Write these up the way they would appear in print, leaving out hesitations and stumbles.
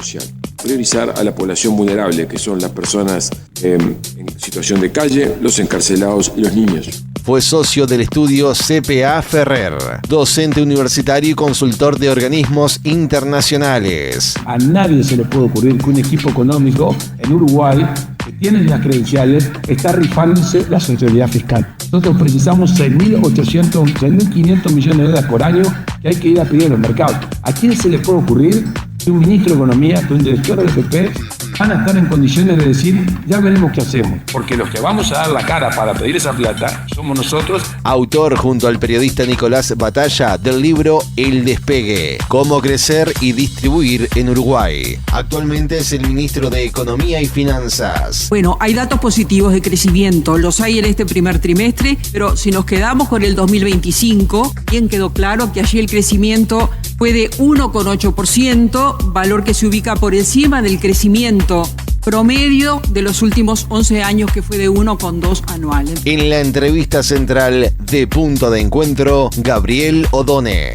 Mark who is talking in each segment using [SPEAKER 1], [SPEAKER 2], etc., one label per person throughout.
[SPEAKER 1] social. Priorizar a la población vulnerable, que son las personas en situación de calle, los encarcelados y los niños.
[SPEAKER 2] Fue socio del estudio CPA Ferrer, docente universitario y consultor de organismos internacionales.
[SPEAKER 3] A nadie se le puede ocurrir que un equipo económico en Uruguay, que tiene las credenciales, está rifándose la sensibilidad fiscal. Nosotros precisamos 6.500 millones de dólares por año que hay que ir a pedir en los mercados. ¿A quién se le puede ocurrir que un ministro de Economía, que un director del FP van a estar en condiciones de decir, ya veremos qué hacemos? Porque los que vamos a dar la cara para pedir esa plata somos nosotros.
[SPEAKER 2] Autor junto al periodista Nicolás Batalla del libro El Despegue, cómo crecer y distribuir en Uruguay. Actualmente es el ministro de Economía y Finanzas.
[SPEAKER 4] Bueno, hay datos positivos de crecimiento, los hay en este primer trimestre, pero si nos quedamos con el 2025, bien quedó claro que allí el crecimiento fue de 1,8%, valor que se ubica por encima del crecimiento promedio de los últimos 11 años, que fue de 1,2 anual.
[SPEAKER 2] En la entrevista central de Punto de Encuentro, Gabriel Odone.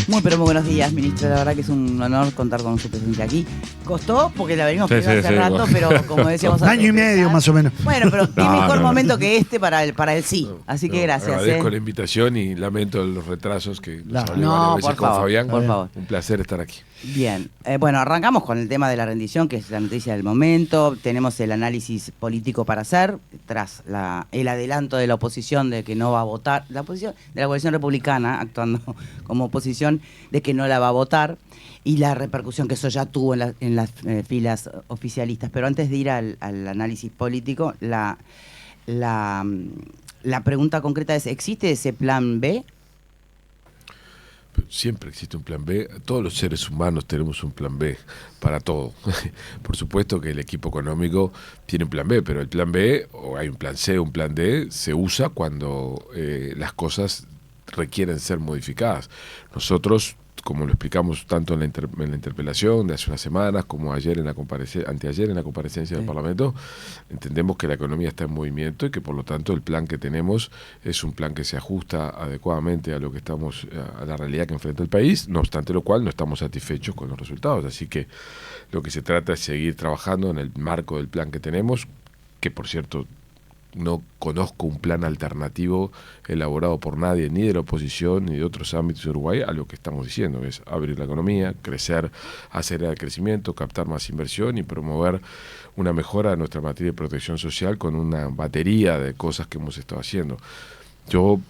[SPEAKER 5] Muy buenos días, ministro. La verdad que es un honor contar con su presencia aquí. Costó, porque la venimos pidiendo hace rato, pero como decíamos...
[SPEAKER 6] Un año y medio, más o menos.
[SPEAKER 5] Bueno, pero qué mejor momento que este para el sí. Así que gracias.
[SPEAKER 1] Agradezco la invitación y lamento los retrasos que nos hablé
[SPEAKER 5] No,
[SPEAKER 1] varias veces
[SPEAKER 5] por
[SPEAKER 1] con
[SPEAKER 5] favor,
[SPEAKER 1] Fabián.
[SPEAKER 5] por favor.
[SPEAKER 1] Un placer estar aquí.
[SPEAKER 5] Bien, bueno, arrancamos con el tema de la rendición, que es la noticia del momento. Tenemos el análisis político para hacer, tras el adelanto de la oposición de que no va a votar, la oposición de la coalición republicana actuando como oposición, de que no la va a votar, y la repercusión que eso ya tuvo en las filas oficialistas. Pero antes de ir al análisis político, la pregunta concreta es, ¿existe ese plan B?
[SPEAKER 1] Siempre existe un plan B. Todos los seres humanos tenemos un plan B para todo. Por supuesto que el equipo económico tiene un plan B, pero el plan B, o hay un plan C, un plan D, se usa cuando las cosas requieren ser modificadas. Nosotros, como lo explicamos tanto en la interpelación de hace unas semanas, como ayer anteayer en la comparecencia del Parlamento, entendemos que la economía está en movimiento y que por lo tanto el plan que tenemos es un plan que se ajusta adecuadamente a lo que a la realidad que enfrenta el país, no obstante lo cual no estamos satisfechos con los resultados. Así que lo que se trata es seguir trabajando en el marco del plan que tenemos, que por cierto no conozco un plan alternativo elaborado por nadie, ni de la oposición, ni de otros ámbitos de Uruguay, a lo que estamos diciendo, que es abrir la economía, crecer, acelerar el crecimiento, captar más inversión y promover una mejora de nuestra materia de protección social con una batería de cosas que hemos estado haciendo. Yo,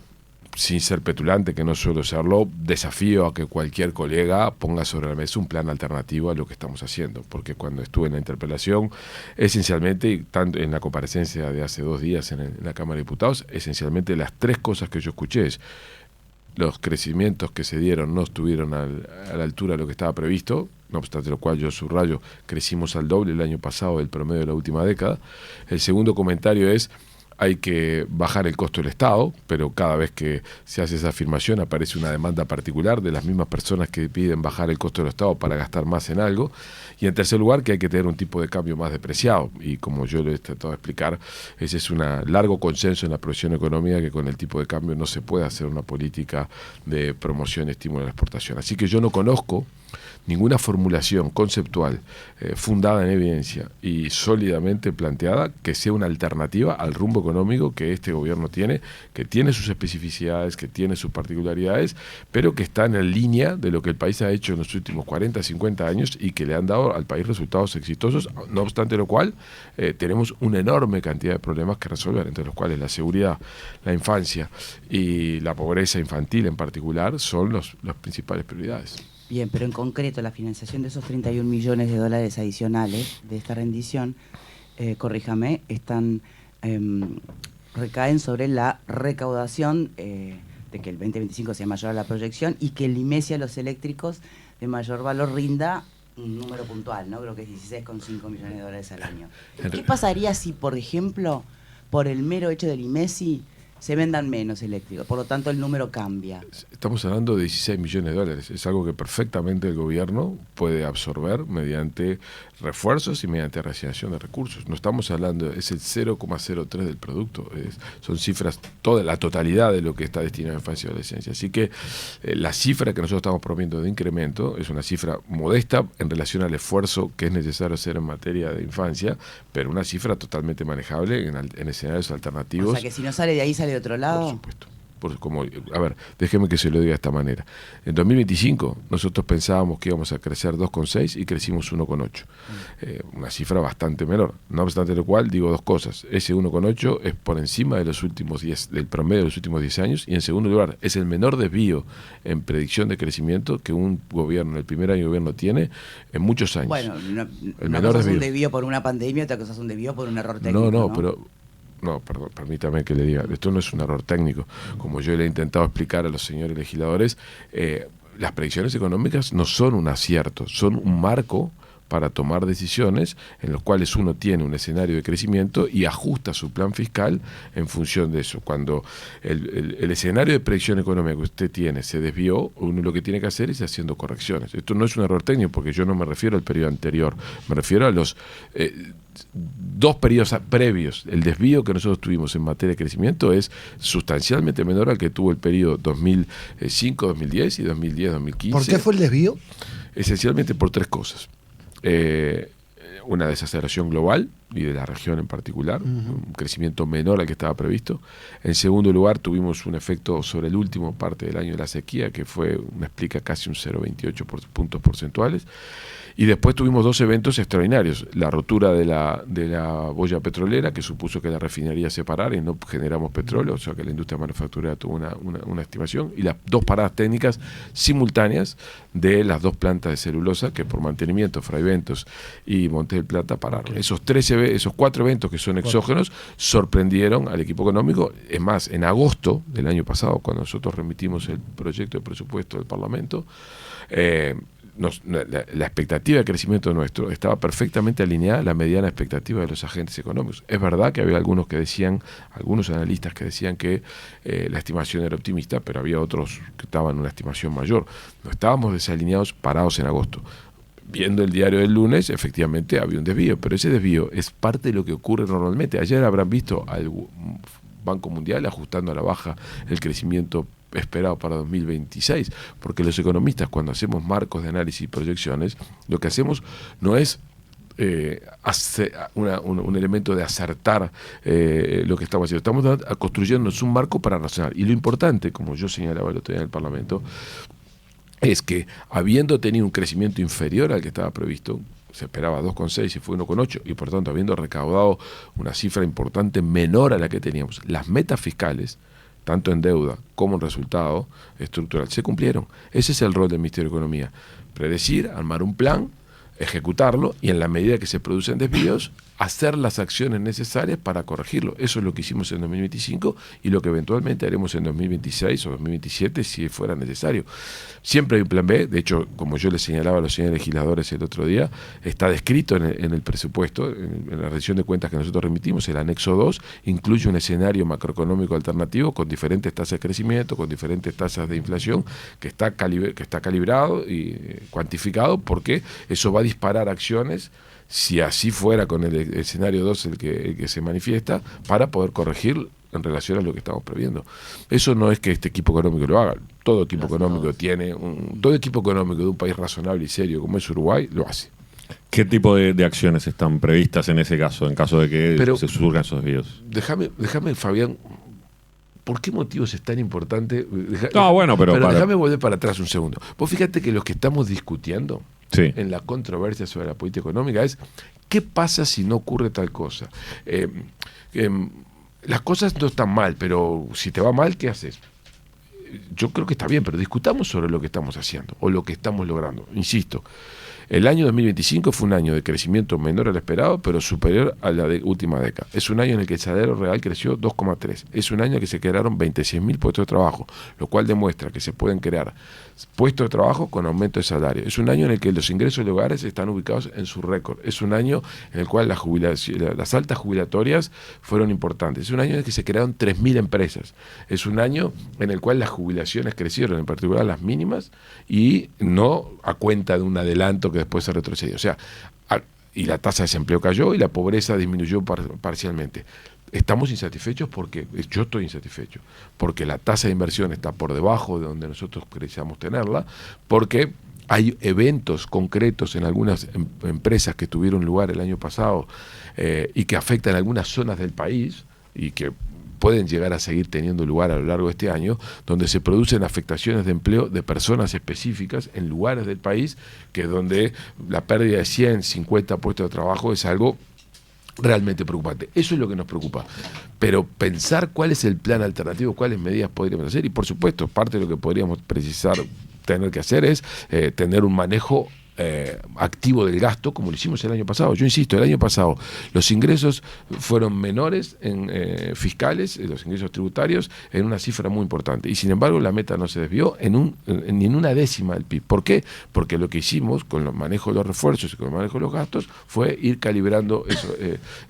[SPEAKER 1] sin ser petulante, que no suelo serlo, desafío a que cualquier colega ponga sobre la mesa un plan alternativo a lo que estamos haciendo, porque cuando estuve en la interpelación, esencialmente, y tanto en la comparecencia de hace 2 días en la Cámara de Diputados, esencialmente las 3 cosas que yo escuché es: los crecimientos que se dieron no estuvieron a la altura de lo que estaba previsto, no obstante lo cual yo subrayo, crecimos al doble el año pasado del promedio de la última década. El segundo comentario es: hay que bajar el costo del Estado, pero cada vez que se hace esa afirmación aparece una demanda particular de las mismas personas que piden bajar el costo del Estado para gastar más en algo. Y en tercer lugar, que hay que tener un tipo de cambio más depreciado. Y como yo lo he tratado de explicar, ese es un largo consenso en la profesión económica, que con el tipo de cambio no se puede hacer una política de promoción y estímulo a la exportación. Así que yo no conozco ninguna formulación conceptual fundada en evidencia y sólidamente planteada que sea una alternativa al rumbo económico que este gobierno tiene, que tiene sus especificidades, que tiene sus particularidades, pero que está en línea de lo que el país ha hecho en los últimos 40, 50 años y que le han dado al país resultados exitosos, no obstante lo cual tenemos una enorme cantidad de problemas que resolver, entre los cuales la seguridad, la infancia y la pobreza infantil en particular son las principales prioridades.
[SPEAKER 5] Bien, pero en concreto la financiación de esos 31 millones de dólares adicionales de esta rendición, corríjame, recaen sobre la recaudación de que el 2025 sea mayor a la proyección y que el IMESI a los eléctricos de mayor valor rinda un número puntual, ¿no? Creo que es 16,5 millones de dólares al año. ¿Qué pasaría si, por ejemplo, por el mero hecho del IMESI se vendan menos eléctricos. Por lo tanto, el número cambia.
[SPEAKER 1] Estamos hablando de 16 millones de dólares. Es algo que perfectamente el gobierno puede absorber mediante refuerzos y mediante reasignación de recursos. No estamos hablando, es el 0,03 del producto. Son cifras, toda la totalidad de lo que está destinado a infancia y adolescencia. Así que la cifra que nosotros estamos proponiendo de incremento es una cifra modesta en relación al esfuerzo que es necesario hacer en materia de infancia, pero una cifra totalmente manejable en escenarios alternativos.
[SPEAKER 5] O sea que si no sale de ahí, sale de otro lado.
[SPEAKER 1] Por supuesto. A ver, déjeme que se lo diga de esta manera. En 2025 nosotros pensábamos que íbamos a crecer 2,6 y crecimos 1,8. Una cifra bastante menor. No obstante lo cual, digo dos cosas. Ese 1,8 es por encima de los últimos 10, del promedio de los últimos 10 años, y en segundo lugar, es el menor desvío en predicción de crecimiento que un gobierno, el primer año de gobierno, tiene en muchos años.
[SPEAKER 5] Bueno, una cosa es un desvío por una pandemia, otra cosa es un desvío por un error técnico.
[SPEAKER 1] No, perdón, permítame que le diga, esto no es un error técnico. Como yo le he intentado explicar a los señores legisladores, las predicciones económicas no son un acierto, son un marco para tomar decisiones en los cuales uno tiene un escenario de crecimiento y ajusta su plan fiscal en función de eso. Cuando el escenario de predicción económica que usted tiene se desvió, uno lo que tiene que hacer es haciendo correcciones. Esto no es un error técnico, porque yo no me refiero al periodo anterior, me refiero a los 2 periodos previos. El desvío que nosotros tuvimos en materia de crecimiento es sustancialmente menor al que tuvo el periodo 2005-2010 y 2010-2015.
[SPEAKER 6] ¿Por qué fue el desvío?
[SPEAKER 1] Esencialmente por 3 cosas. Una desaceleración global y de la región en particular, un crecimiento menor al que estaba previsto. En segundo lugar, tuvimos un efecto sobre la última parte del año de la sequía, que explica casi un 0,28 puntos porcentuales. Y después tuvimos 2 eventos extraordinarios: la rotura de la boya petrolera, que supuso que la refinería se parara y no generamos petróleo, o sea que la industria manufacturera tuvo una estimación, y las 2 paradas técnicas simultáneas de las 2 plantas de celulosa que por mantenimiento, Fray Bentos y Montes del Plata, pararon. Esos 4 eventos que son exógenos sorprendieron al equipo económico. Es más, en agosto del año pasado, cuando nosotros remitimos el proyecto de presupuesto del Parlamento, la expectativa de crecimiento nuestro estaba perfectamente alineada a la mediana expectativa de los agentes económicos. Es verdad que había algunos analistas que decían que la estimación era optimista, pero había otros que estaban en una estimación mayor. No estábamos desalineados, parados en agosto. Viendo el diario del lunes, efectivamente había un desvío, pero ese desvío es parte de lo que ocurre normalmente. Ayer habrán visto al Banco Mundial ajustando a la baja el crecimiento esperado para 2026, porque los economistas, cuando hacemos marcos de análisis y proyecciones, lo que hacemos no es un elemento de acertar lo que estamos haciendo. Estamos construyéndonos un marco para razonar. Y lo importante, como yo señalaba el otro día en el Parlamento, es que habiendo tenido un crecimiento inferior al que estaba previsto, se esperaba 2,6 y fue 1,8, y por tanto habiendo recaudado una cifra importante menor a la que teníamos, las metas fiscales, tanto en deuda como en resultado estructural, se cumplieron. Ese es el rol del Ministerio de Economía: predecir, armar un plan, ejecutarlo, y en la medida que se producen desvíos, hacer las acciones necesarias para corregirlo. Eso es lo que hicimos en 2025 y lo que eventualmente haremos en 2026 o 2027 si fuera necesario. Siempre hay un plan B. De hecho, como yo les señalaba a los señores legisladores el otro día, está descrito en el presupuesto, en la rendición de cuentas que nosotros remitimos, el anexo 2 incluye un escenario macroeconómico alternativo con diferentes tasas de crecimiento, con diferentes tasas de inflación, que está calibrado y cuantificado, porque eso va a disparar acciones, si así fuera con el escenario 2 el que se manifiesta, para poder corregir en relación a lo que estamos previendo. Eso no es que este equipo económico lo haga. Todo equipo económico todo equipo económico de un país razonable y serio como es Uruguay lo hace.
[SPEAKER 7] ¿Qué tipo de acciones están previstas en ese caso, en caso de que se surjan esos desvíos?
[SPEAKER 1] Déjame, Fabián, ¿por qué motivos es tan importante?
[SPEAKER 7] Pero
[SPEAKER 1] déjame volver para atrás un segundo. Vos fíjate que lo que estamos discutiendo en la controversia sobre la política económica es ¿qué pasa si no ocurre tal cosa? Las cosas no están mal, pero si te va mal, ¿qué haces? Yo creo que está bien, pero discutamos sobre lo que estamos haciendo o lo que estamos logrando. Insisto, El año 2025 fue un año de crecimiento menor al esperado, pero superior a la última década. Es un año en el que el salario real creció 2,3. Es un año en el que se crearon 26.000 puestos de trabajo, lo cual demuestra que se pueden crear puestos de trabajo con aumento de salario. Es un año en el que los ingresos de hogares están ubicados en su récord. Es un año en el cual las altas jubilatorias fueron importantes. Es un año en el que se crearon 3.000 empresas. Es un año en el cual las jubilaciones crecieron, en particular las mínimas, y no a cuenta de un adelanto que después se retrocedió. O sea, y la tasa de desempleo cayó y la pobreza disminuyó parcialmente. Estamos insatisfechos porque, yo estoy insatisfecho, porque la tasa de inversión está por debajo de donde nosotros queríamos tenerla, porque hay eventos concretos en algunas empresas que tuvieron lugar el año pasado y que afectan algunas zonas del país y que pueden llegar a seguir teniendo lugar a lo largo de este año, donde se producen afectaciones de empleo de personas específicas en lugares del país, que donde la pérdida de 150 puestos de trabajo es algo realmente preocupante. Eso es lo que nos preocupa. Pero pensar cuál es el plan alternativo, cuáles medidas podríamos hacer, y por supuesto, parte de lo que podríamos tener que hacer es tener un manejo activo del gasto, como lo hicimos el año pasado. Yo insisto, el año pasado los ingresos fueron menores en fiscales, los ingresos tributarios, en una cifra muy importante. Y sin embargo, la meta no se desvió ni en una décima del PIB. ¿Por qué? Porque lo que hicimos con el manejo de los refuerzos y con el manejo de los gastos fue ir calibrando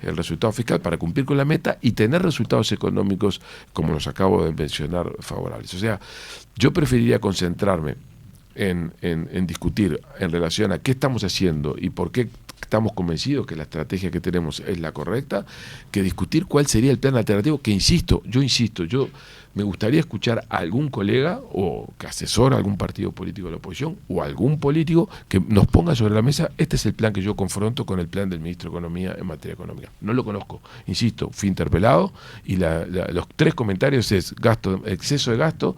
[SPEAKER 1] el resultado fiscal para cumplir con la meta y tener resultados económicos, como los acabo de mencionar, favorables. O sea, yo preferiría concentrarme en discutir en relación a qué estamos haciendo y por qué estamos convencidos que la estrategia que tenemos es la correcta, que discutir cuál sería el plan alternativo, que yo me gustaría escuchar a algún colega o que asesora a algún partido político de la oposición o algún político que nos ponga sobre la mesa, este es el plan que yo confronto con el plan del ministro de Economía en materia económica. No lo conozco, insisto, fui interpelado y los 3 comentarios es exceso de gasto,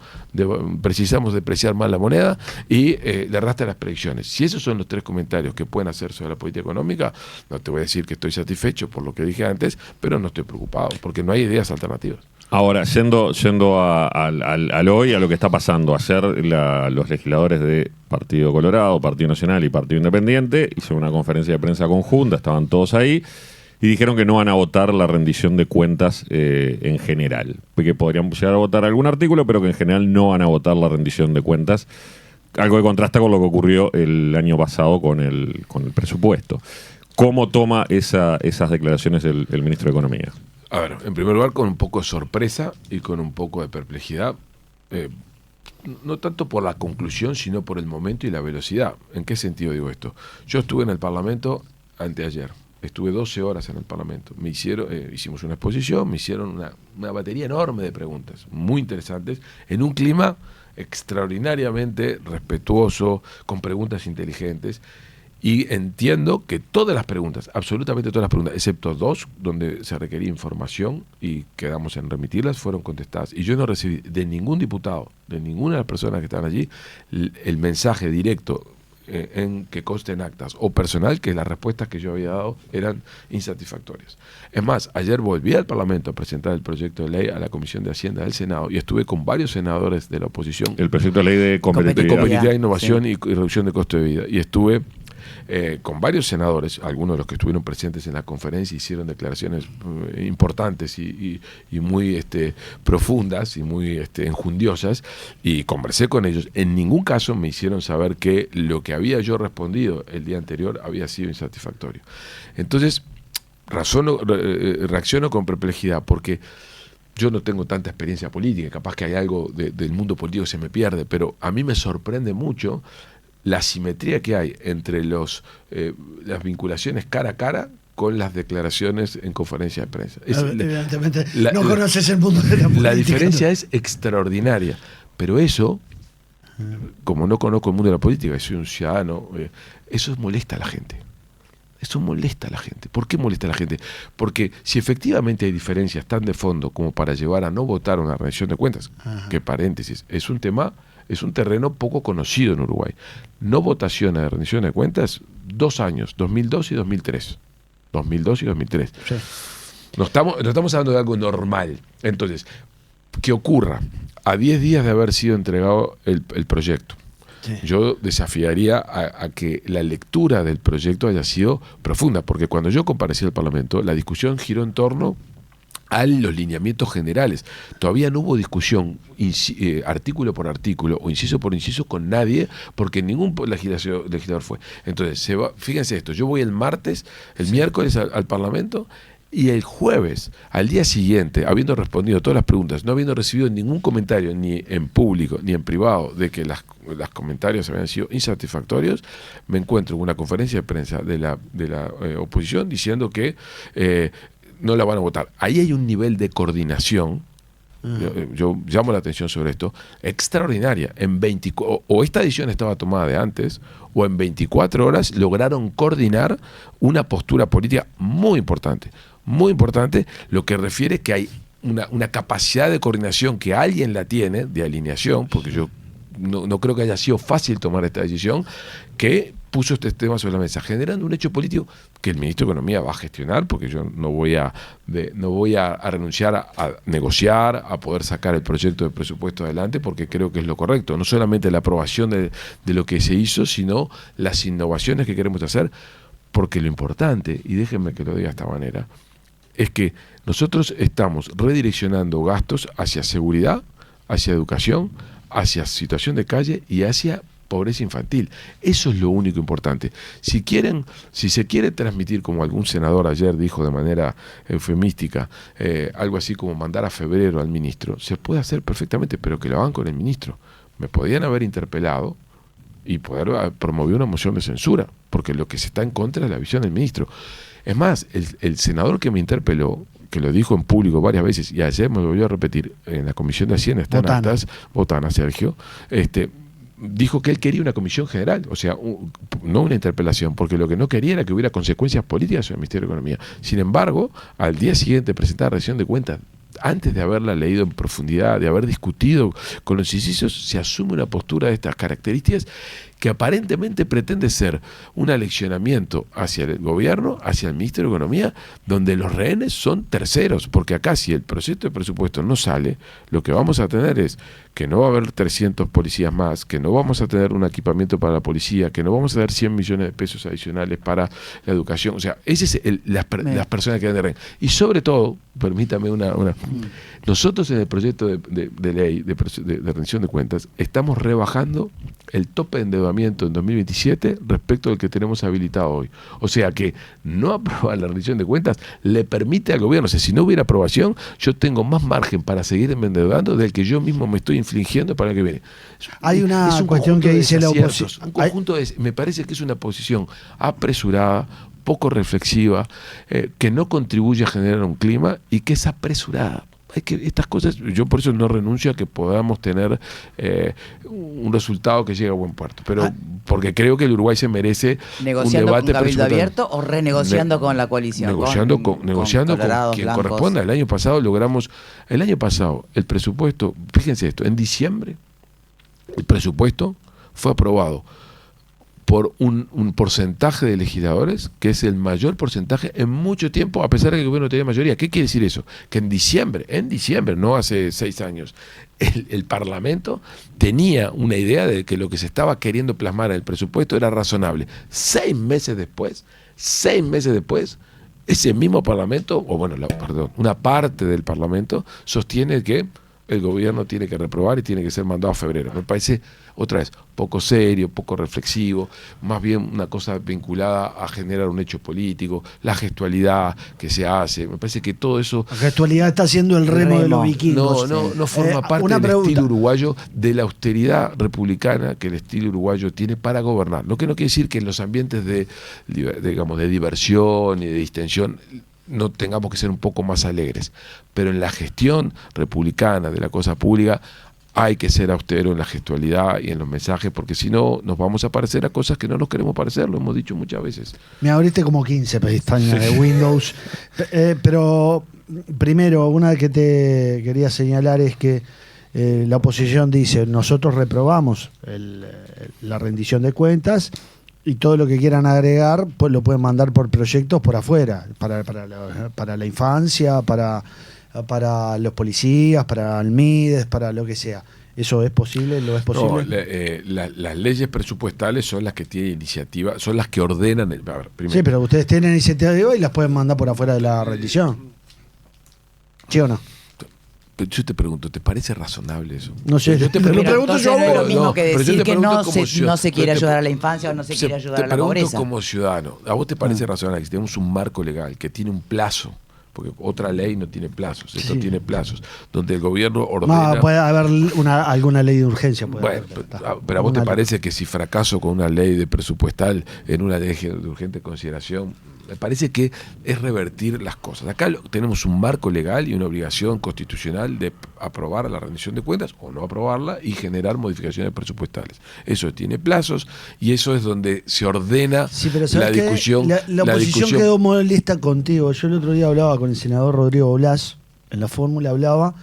[SPEAKER 1] precisamos depreciar más la moneda y le arrastra las predicciones. Si esos son los 3 comentarios que pueden hacer sobre la política económica, no te voy a decir que estoy satisfecho por lo que dije antes, pero no estoy preocupado porque no hay ideas alternativas.
[SPEAKER 7] Ahora, yendo al hoy, a lo que está pasando. Ayer los legisladores de Partido Colorado, Partido Nacional y Partido Independiente hicieron una conferencia de prensa conjunta, estaban todos ahí, y dijeron que no van a votar la rendición de cuentas en general. Que podrían llegar a votar algún artículo, pero que en general no van a votar la rendición de cuentas. Algo que contrasta con lo que ocurrió el año pasado con el presupuesto. ¿Cómo toma esas declaraciones el ministro de Economía?
[SPEAKER 1] A ver, en primer lugar, con un poco de sorpresa y con un poco de perplejidad, no tanto por la conclusión, sino por el momento y la velocidad. ¿En qué sentido digo esto? Yo estuve en el Parlamento anteayer, estuve 12 horas en el Parlamento. Hicimos una exposición, me hicieron una batería enorme de preguntas, muy interesantes, en un clima extraordinariamente respetuoso, con preguntas inteligentes. Y entiendo que todas las preguntas, absolutamente todas las preguntas, excepto 2, donde se requería información y quedamos en remitirlas, fueron contestadas. Y yo no recibí de ningún diputado, de ninguna de las personas que estaban allí, el mensaje directo en que conste en actas o personal que las respuestas que yo había dado eran insatisfactorias. Es más, ayer volví al Parlamento a presentar el proyecto de ley a la Comisión de Hacienda del Senado y estuve con varios senadores de la oposición.
[SPEAKER 7] El proyecto de ley de
[SPEAKER 1] competitividad, innovación, sí, y reducción de costo de vida. Y estuve con varios senadores, algunos de los que estuvieron presentes en la conferencia hicieron declaraciones importantes y muy profundas y muy enjundiosas, y conversé con ellos. En ningún caso me hicieron saber que lo que había yo respondido el día anterior había sido insatisfactorio. Entonces, reacciono con perplejidad porque yo no tengo tanta experiencia política, capaz que hay algo del mundo político que se me pierde, pero a mí me sorprende mucho la simetría que hay entre las vinculaciones cara a cara con las declaraciones en conferencia de prensa.
[SPEAKER 6] Evidentemente, no conoces el mundo de la política.
[SPEAKER 1] La diferencia es extraordinaria, pero eso, como no conozco el mundo de la política, soy un ciudadano, eso molesta a la gente. Eso molesta a la gente. ¿Por qué molesta a la gente? Porque si efectivamente hay diferencias tan de fondo como para llevar a no votar una rendición de cuentas, que paréntesis, es un terreno poco conocido en Uruguay. No votación de rendición de cuentas, 2 años, 2002 y 2003. 2002 y 2003. Sí. No estamos hablando de algo normal. Entonces, que ocurra a 10 días de haber sido entregado el proyecto,
[SPEAKER 6] Sí.
[SPEAKER 1] Yo desafiaría a que la lectura del proyecto haya sido profunda, porque cuando yo comparecí al Parlamento, la discusión giró en torno a los lineamientos generales. Todavía no hubo discusión artículo por artículo o inciso por inciso con nadie, porque ningún legislador fue. Entonces, fíjense esto, yo voy el miércoles al Parlamento, y el jueves, al día siguiente, habiendo respondido todas las preguntas, no habiendo recibido ningún comentario ni en público ni en privado de que los comentarios habían sido insatisfactorios, me encuentro en una conferencia de prensa de la oposición diciendo que no la van a votar. Ahí hay un nivel de coordinación, yo llamo la atención sobre esto, extraordinaria. O esta decisión estaba tomada de antes, o en 24 horas lograron coordinar una postura política muy importante, lo que refiere que hay una capacidad de coordinación que alguien la tiene, de alineación, porque yo no creo que haya sido fácil tomar esta decisión, que puso este tema sobre la mesa, generando un hecho político que el ministro de Economía va a gestionar, porque yo no voy a renunciar a negociar, a poder sacar el proyecto de presupuesto adelante, porque creo que es lo correcto, no solamente la aprobación de lo que se hizo, sino las innovaciones que queremos hacer, porque lo importante, y déjenme que lo diga de esta manera, es que nosotros estamos redireccionando gastos hacia seguridad, hacia educación, hacia situación de calle y hacia pobreza infantil. Eso es lo único importante. Si se quiere transmitir, como algún senador ayer dijo de manera eufemística, algo así como mandar a febrero al ministro, se puede hacer perfectamente, pero que lo hagan con el ministro. Me podían haber interpelado y poder promover una moción de censura, porque lo que se está en contra es la visión del ministro. Es más, el senador que me interpeló, que lo dijo en público varias veces, y ayer me lo volvió a repetir en la Comisión de Hacienda, Botana, Sergio, dijo que él quería una comisión general, o sea, no una interpelación, porque lo que no quería era que hubiera consecuencias políticas sobre el Ministerio de Economía. Sin embargo, al día siguiente de presentar la rendición de cuentas, antes de haberla leído en profundidad, de haber discutido con los incisos, se asume una postura de estas características que aparentemente pretende ser un aleccionamiento hacia el gobierno, hacia el Ministerio de Economía, donde los rehenes son terceros, porque acá si el proyecto de presupuesto no sale, lo que vamos a tener es que no va a haber 300 policías más, que no vamos a tener un equipamiento para la policía, que no vamos a tener 100 millones de pesos adicionales para la educación. O sea, esas es las personas que quedan de rehén. Y sobre todo, permítame nosotros en el proyecto de ley de rendición de cuentas estamos rebajando el tope de endeudamiento en 2027 respecto al que tenemos habilitado hoy. O sea que no aprobar la rendición de cuentas le permite al gobierno, o sea, si no hubiera aprobación, yo tengo más margen para seguir endeudando del que yo mismo me estoy infligiendo para el que viene.
[SPEAKER 6] Hay una cuestión que dice la oposición.
[SPEAKER 1] Un conjunto me parece que es una posición apresurada, poco reflexiva, que no contribuye a generar un clima y que es apresurada. Estas cosas, yo por eso no renuncio a que podamos tener un resultado que llegue a buen puerto, pero porque creo que el Uruguay se merece
[SPEAKER 5] negociando
[SPEAKER 1] un debate
[SPEAKER 5] con Cabildo Abierto o renegociando con la coalición,
[SPEAKER 1] negociando con quien
[SPEAKER 5] blancos.
[SPEAKER 1] corresponda. El año pasado el presupuesto, fíjense esto, en diciembre el presupuesto fue aprobado por un porcentaje de legisladores que es el mayor porcentaje en mucho tiempo, a pesar de que el gobierno tenía mayoría. ¿Qué quiere decir eso? Que en diciembre, no hace 6 años, el Parlamento tenía una idea de que lo que se estaba queriendo plasmar en el presupuesto era razonable. 6 meses después, ese mismo Parlamento, una parte del Parlamento sostiene que el gobierno tiene que reprobar y tiene que ser mandado a febrero. Me parece, otra vez, poco serio, poco reflexivo, más bien una cosa vinculada a generar un hecho político, la gestualidad que se hace. Me parece que todo eso...
[SPEAKER 6] La gestualidad está haciendo el remo de los vikingos.
[SPEAKER 1] No forma parte del estilo uruguayo, de la austeridad republicana que el estilo uruguayo tiene para gobernar. Lo que no quiere decir que en los ambientes de diversión y de distensión no tengamos que ser un poco más alegres, pero en la gestión republicana de la cosa pública hay que ser austero en la gestualidad y en los mensajes, porque si no nos vamos a parecer a cosas que no nos queremos parecer, lo hemos dicho muchas veces.
[SPEAKER 6] Me abriste como 15 pestañas de Windows, pero primero, una que te quería señalar es que la oposición dice, nosotros reprobamos la rendición de cuentas, y todo lo que quieran agregar pues lo pueden mandar por proyectos por afuera, para la infancia, para los policías, para Almides, para lo que sea. ¿Eso es posible? ¿Lo es posible?
[SPEAKER 1] No, las leyes presupuestales son las que tienen iniciativa, son las que ordenan. A ver, primero,
[SPEAKER 6] Sí, pero ustedes tienen iniciativa de hoy y las pueden mandar por afuera de la rendición. ¿Sí o no?
[SPEAKER 1] yo te pregunto, ¿te parece razonable eso?
[SPEAKER 6] No sé,
[SPEAKER 1] yo te
[SPEAKER 6] lo
[SPEAKER 1] pregunto,
[SPEAKER 6] pregunto yo a
[SPEAKER 5] no es lo
[SPEAKER 6] vos.
[SPEAKER 5] mismo
[SPEAKER 1] no,
[SPEAKER 5] que
[SPEAKER 1] pero yo
[SPEAKER 5] decir
[SPEAKER 1] te
[SPEAKER 5] que
[SPEAKER 1] pregunto
[SPEAKER 5] no
[SPEAKER 1] como
[SPEAKER 5] no se quiere
[SPEAKER 1] te-
[SPEAKER 5] ayudar a la infancia o no se quiere ayudar a la
[SPEAKER 1] Te pregunto
[SPEAKER 5] pobreza.
[SPEAKER 1] como ciudadano, ¿a vos te parece razonable que si tenemos un marco legal que tiene un plazo? Porque otra ley no tiene plazos, esto
[SPEAKER 6] Sí.
[SPEAKER 1] tiene plazos, donde el gobierno ordena...
[SPEAKER 6] No, puede haber alguna ley de urgencia. Puede
[SPEAKER 1] Bueno,
[SPEAKER 6] haber,
[SPEAKER 1] pero a vos te
[SPEAKER 6] Una ley.
[SPEAKER 1] parece que si fracaso con una ley de presupuestal en una ley de urgente consideración, me parece que es revertir las cosas. Acá tenemos un marco legal y una obligación constitucional de aprobar la rendición de cuentas o no aprobarla y generar modificaciones presupuestales. Eso tiene plazos y eso es donde se ordena
[SPEAKER 6] Sí, pero
[SPEAKER 1] la
[SPEAKER 6] ¿sabes qué?
[SPEAKER 1] discusión.
[SPEAKER 6] La oposición quedó molesta contigo. Yo el otro día hablaba con el senador Rodrigo Blas, en la fórmula hablaba,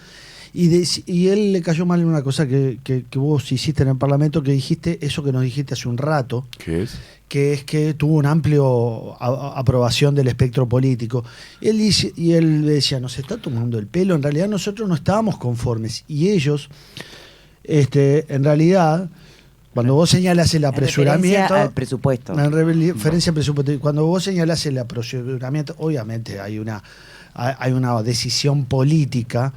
[SPEAKER 6] y él le cayó mal en una cosa que vos hiciste en el Parlamento, que dijiste eso que nos dijiste hace un rato,
[SPEAKER 1] ¿Qué es?
[SPEAKER 6] que es que tuvo una amplia aprobación del espectro político. Y él decía, nos está tomando el pelo, en realidad nosotros no estábamos conformes. Y ellos, en realidad, cuando vos señalás el apresuramiento...
[SPEAKER 5] al presupuesto.
[SPEAKER 6] En referencia al presupuesto, cuando vos señalás el apresuramiento, obviamente hay una decisión política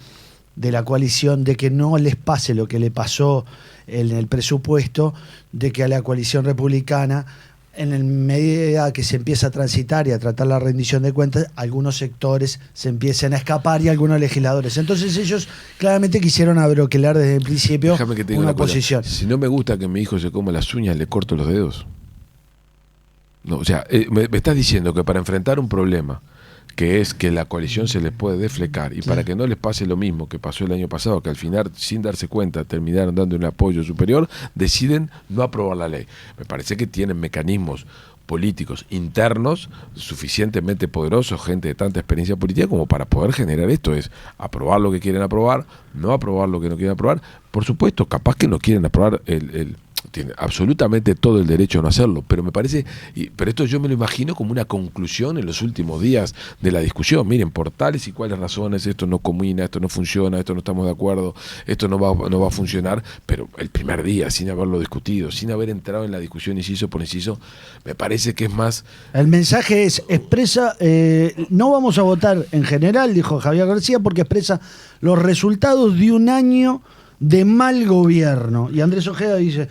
[SPEAKER 6] de la coalición de que no les pase lo que le pasó en el presupuesto, de que a la coalición republicana, en el medida que se empieza a transitar y a tratar la rendición de cuentas, algunos sectores se empiezan a escapar y algunos legisladores. Entonces ellos claramente quisieron abroquelar desde el principio
[SPEAKER 1] Déjame que te diga
[SPEAKER 6] una
[SPEAKER 1] una cosa.
[SPEAKER 6] posición.
[SPEAKER 1] Si no me gusta que mi hijo se coma las uñas, le corto los dedos. No, o sea, me estás diciendo que para enfrentar un problema que es que la coalición se les puede deflecar y para que no les pase lo mismo que pasó el año pasado, que al final, sin darse cuenta, terminaron dando un apoyo superior, deciden no aprobar la ley. Me parece que tienen mecanismos políticos internos suficientemente poderosos, gente de tanta experiencia política como para poder generar esto, es aprobar lo que quieren aprobar, no aprobar lo que no quieren aprobar. Por supuesto, capaz que no quieren aprobar tiene absolutamente todo el derecho a no hacerlo, pero me parece, pero esto yo me lo imagino como una conclusión en los últimos días de la discusión. Miren, por tales y cuáles razones esto no combina, esto no funciona, esto no estamos de acuerdo, esto no va a funcionar, pero el primer día, sin haberlo discutido, sin haber entrado en la discusión inciso por inciso, me parece que es más...
[SPEAKER 6] El mensaje es, expresa, no vamos a votar en general, dijo Javier García, porque expresa los resultados de un año de mal gobierno. Y Andrés Ojeda dice,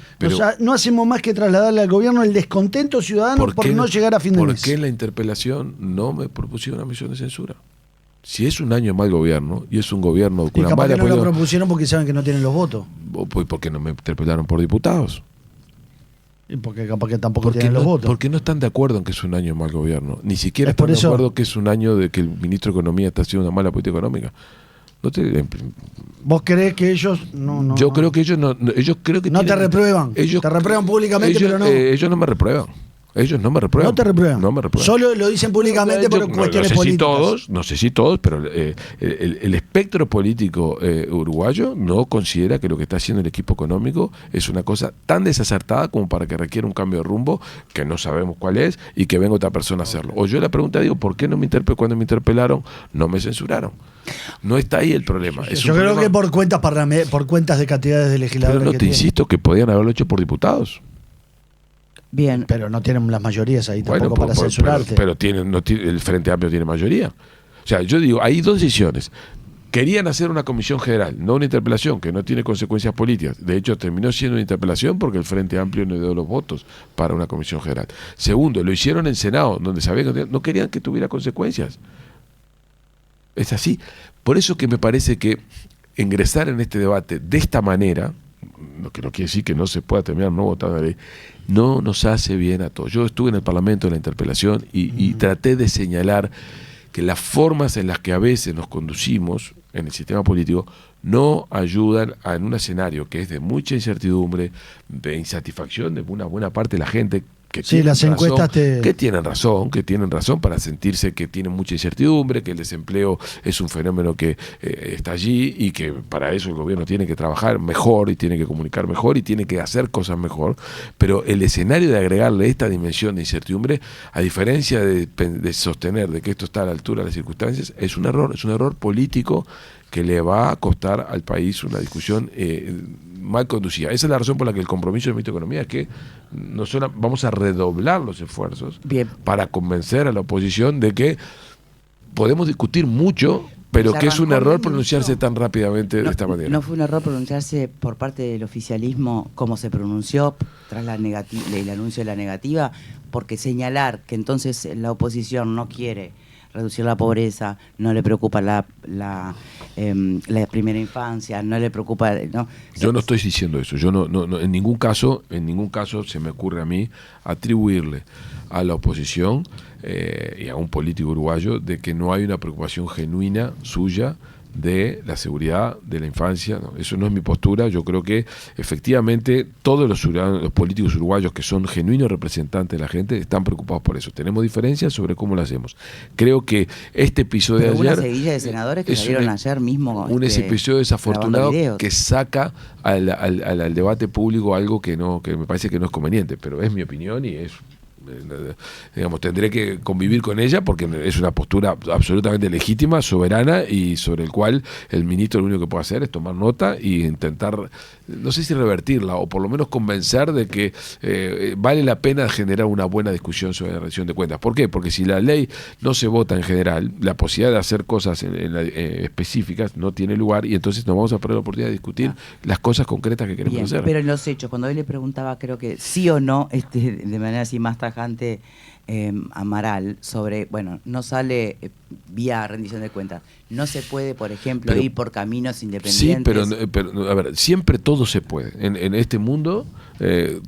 [SPEAKER 6] no hacemos más que trasladarle al gobierno el descontento ciudadano por no llegar a fin de mes.
[SPEAKER 1] ¿Por qué en la interpelación no me propusieron una moción de censura? Si es un año de mal gobierno y es un gobierno con
[SPEAKER 6] y
[SPEAKER 1] una
[SPEAKER 6] capaz
[SPEAKER 1] mala
[SPEAKER 6] que no lo propusieron porque saben que no tienen los votos.
[SPEAKER 1] Pues porque no me interpelaron por diputados.
[SPEAKER 6] Y porque capaz que tampoco tienen los votos.
[SPEAKER 1] Porque no están de acuerdo en que es un año de mal gobierno. Ni siquiera están
[SPEAKER 6] por
[SPEAKER 1] de
[SPEAKER 6] eso.
[SPEAKER 1] acuerdo que es un año de que el ministro de Economía está haciendo una mala política económica.
[SPEAKER 6] ¿Vos creés que ellos no?
[SPEAKER 1] Yo creo que ellos creo que
[SPEAKER 6] no te reprueban. Te reprueban públicamente, pero no.
[SPEAKER 1] Ellos no me reprueban. Ellos no me reprueban.
[SPEAKER 6] No te reprueban.
[SPEAKER 1] No me reprueban.
[SPEAKER 6] Solo lo dicen públicamente por cuestiones políticas.
[SPEAKER 1] No sé si todos, pero el espectro político uruguayo no considera que lo que está haciendo el equipo económico es una cosa tan desacertada como para que requiera un cambio de rumbo que no sabemos cuál es y que venga otra persona a hacerlo. O yo la pregunta digo, ¿por qué no me cuando me interpelaron no me censuraron? No está ahí el problema.
[SPEAKER 6] Yo creo que por cuentas de cantidades de legisladores.
[SPEAKER 1] Pero no te insisto que podían haberlo hecho por diputados.
[SPEAKER 5] Bien.
[SPEAKER 6] Pero no tienen las mayorías ahí tampoco para censurarte.
[SPEAKER 1] Pero el Frente Amplio tiene mayoría. O sea, yo digo, hay dos decisiones. Querían hacer una comisión general, no una interpelación, que no tiene consecuencias políticas. De hecho, terminó siendo una interpelación porque el Frente Amplio no dio los votos para una comisión general. Segundo, lo hicieron en Senado, donde sabían que no querían que tuviera consecuencias. Es así. Por eso que me parece que ingresar en este debate de esta manera, lo que no quiere decir que no se pueda terminar no votando la ley, no nos hace bien a todos. Yo estuve en el Parlamento en la interpelación y traté de señalar que las formas en las que a veces nos conducimos en el sistema político no ayudan en un escenario que es de mucha incertidumbre, de insatisfacción de una buena parte de la gente que
[SPEAKER 6] las encuestas
[SPEAKER 1] que tienen razón para sentirse que tienen mucha incertidumbre, que el desempleo es un fenómeno que está allí y que para eso el gobierno tiene que trabajar mejor y tiene que comunicar mejor y tiene que hacer cosas mejor, pero el escenario de agregarle esta dimensión de incertidumbre, a diferencia de sostener de que esto está a la altura de las circunstancias, es un error político que le va a costar al país una discusión mal conducida. Esa es la razón por la que el compromiso del ministro de Economía es que nosotros vamos a redoblar los esfuerzos para convencer a la oposición de que podemos discutir mucho, pero que es un error pronunciarse tan rápidamente de esta manera.
[SPEAKER 5] ¿No fue un error pronunciarse por parte del oficialismo como se pronunció tras el anuncio de la negativa? Porque señalar que entonces la oposición no quiere reducir la pobreza, no le preocupa la primera infancia, no le preocupa... ¿no?
[SPEAKER 1] Yo no estoy diciendo eso. Yo no, en ningún caso se me ocurre a mí atribuirle a la oposición y a un político uruguayo de que no hay una preocupación genuina suya de la seguridad de la infancia. No, eso no es mi postura. Yo creo que efectivamente todos los políticos uruguayos que son genuinos representantes de la gente están preocupados por eso. Tenemos diferencias sobre cómo lo hacemos. Creo que este episodio de ayer...
[SPEAKER 5] una seguilla de senadores que salieron ayer mismo...
[SPEAKER 1] Un episodio desafortunado que saca al debate público algo que me parece que no es conveniente, pero es mi opinión y es... digamos, tendré que convivir con ella porque es una postura absolutamente legítima, soberana, y sobre el cual el ministro lo único que puede hacer es tomar nota y intentar, no sé si revertirla, o por lo menos convencer de que vale la pena generar una buena discusión sobre la rendición de cuentas. ¿Por qué? Porque si la ley no se vota en general, la posibilidad de hacer cosas específicas no tiene lugar, y entonces nos vamos a perder la oportunidad de discutir las cosas concretas que queremos hacer.
[SPEAKER 5] Pero en los hechos, cuando él le preguntaba, creo que sí o no, de manera así más tajante, Amaral, sobre, bueno, no sale vía rendición de cuentas, no se puede, por ejemplo, ir por caminos independientes.
[SPEAKER 1] Sí, pero a ver, siempre todo se puede. En este mundo,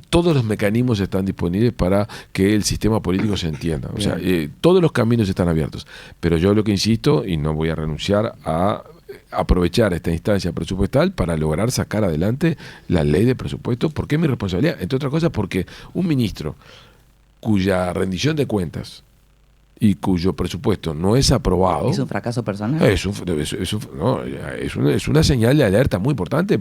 [SPEAKER 1] todos los mecanismos están disponibles para que el sistema político se entienda. O sea, todos los caminos están abiertos. Pero yo lo que insisto, y no voy a renunciar a aprovechar esta instancia presupuestal para lograr sacar adelante la ley de presupuesto, porque es mi responsabilidad, entre otras cosas porque un ministro cuya rendición de cuentas y cuyo presupuesto no es aprobado...
[SPEAKER 5] ¿Es un fracaso personal?
[SPEAKER 1] Es una señal de alerta muy importante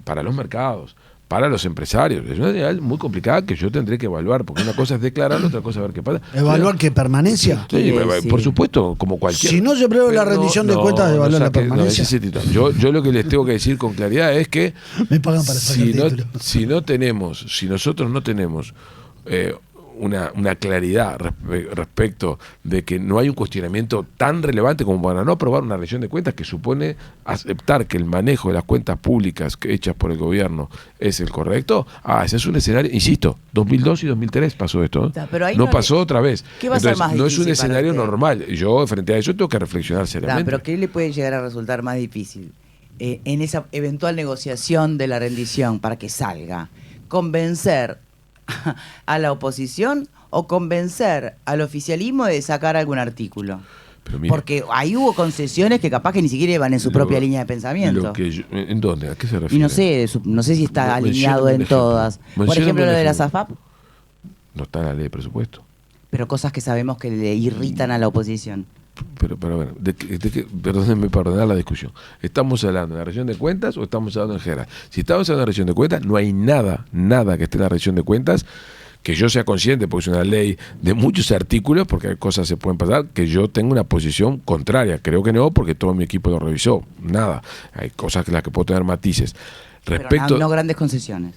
[SPEAKER 1] para los mercados, para los empresarios. Es una señal muy complicada que yo tendré que evaluar, porque una cosa es declararlo, otra cosa es ver qué pasa.
[SPEAKER 6] ¿Evaluar qué permanencia?
[SPEAKER 1] Sí, por supuesto, como cualquier...
[SPEAKER 6] Si no se prueba la rendición de cuentas, evaluar la permanencia.
[SPEAKER 1] Yo lo que les tengo que decir con claridad es que
[SPEAKER 6] me pagan para
[SPEAKER 1] si nosotros no tenemos una claridad respecto de que no hay un cuestionamiento tan relevante como para no aprobar una rendición de cuentas, que supone aceptar que el manejo de las cuentas públicas hechas por el gobierno es el correcto. Ese es un escenario, insisto, 2002 y 2003 pasó esto,
[SPEAKER 5] pero
[SPEAKER 1] no pasó otra vez.
[SPEAKER 5] ¿Qué va a ser más
[SPEAKER 1] no es un
[SPEAKER 5] difícil
[SPEAKER 1] escenario normal. Yo frente a eso tengo que reflexionar seriamente.
[SPEAKER 5] Pero ¿qué le puede llegar a resultar más difícil en esa eventual negociación de la rendición para que salga? ¿Convencer a la oposición o convencer al oficialismo de sacar algún artículo? Porque ahí hubo concesiones que capaz que ni siquiera iban en su propia línea de pensamiento.
[SPEAKER 1] ¿En dónde? ¿A qué se refiere?
[SPEAKER 5] Y no sé si está alineado en todas. Por ejemplo, lo de las AFAP.
[SPEAKER 1] No está en la ley de presupuesto.
[SPEAKER 5] Pero cosas que sabemos que le irritan a la oposición.
[SPEAKER 1] Pero bueno, perdónenme para ordenar la discusión. ¿Estamos hablando de la rendición de cuentas o estamos hablando en general? Si estamos hablando de la rendición de cuentas, no hay nada que esté en la rendición de cuentas que yo sea consciente, porque es una ley de muchos artículos, porque hay cosas que se pueden pasar, que yo tenga una posición contraria. Creo que no, porque todo mi equipo lo revisó. Nada. Hay cosas que las que puedo tener matices.
[SPEAKER 5] Pero no grandes concesiones.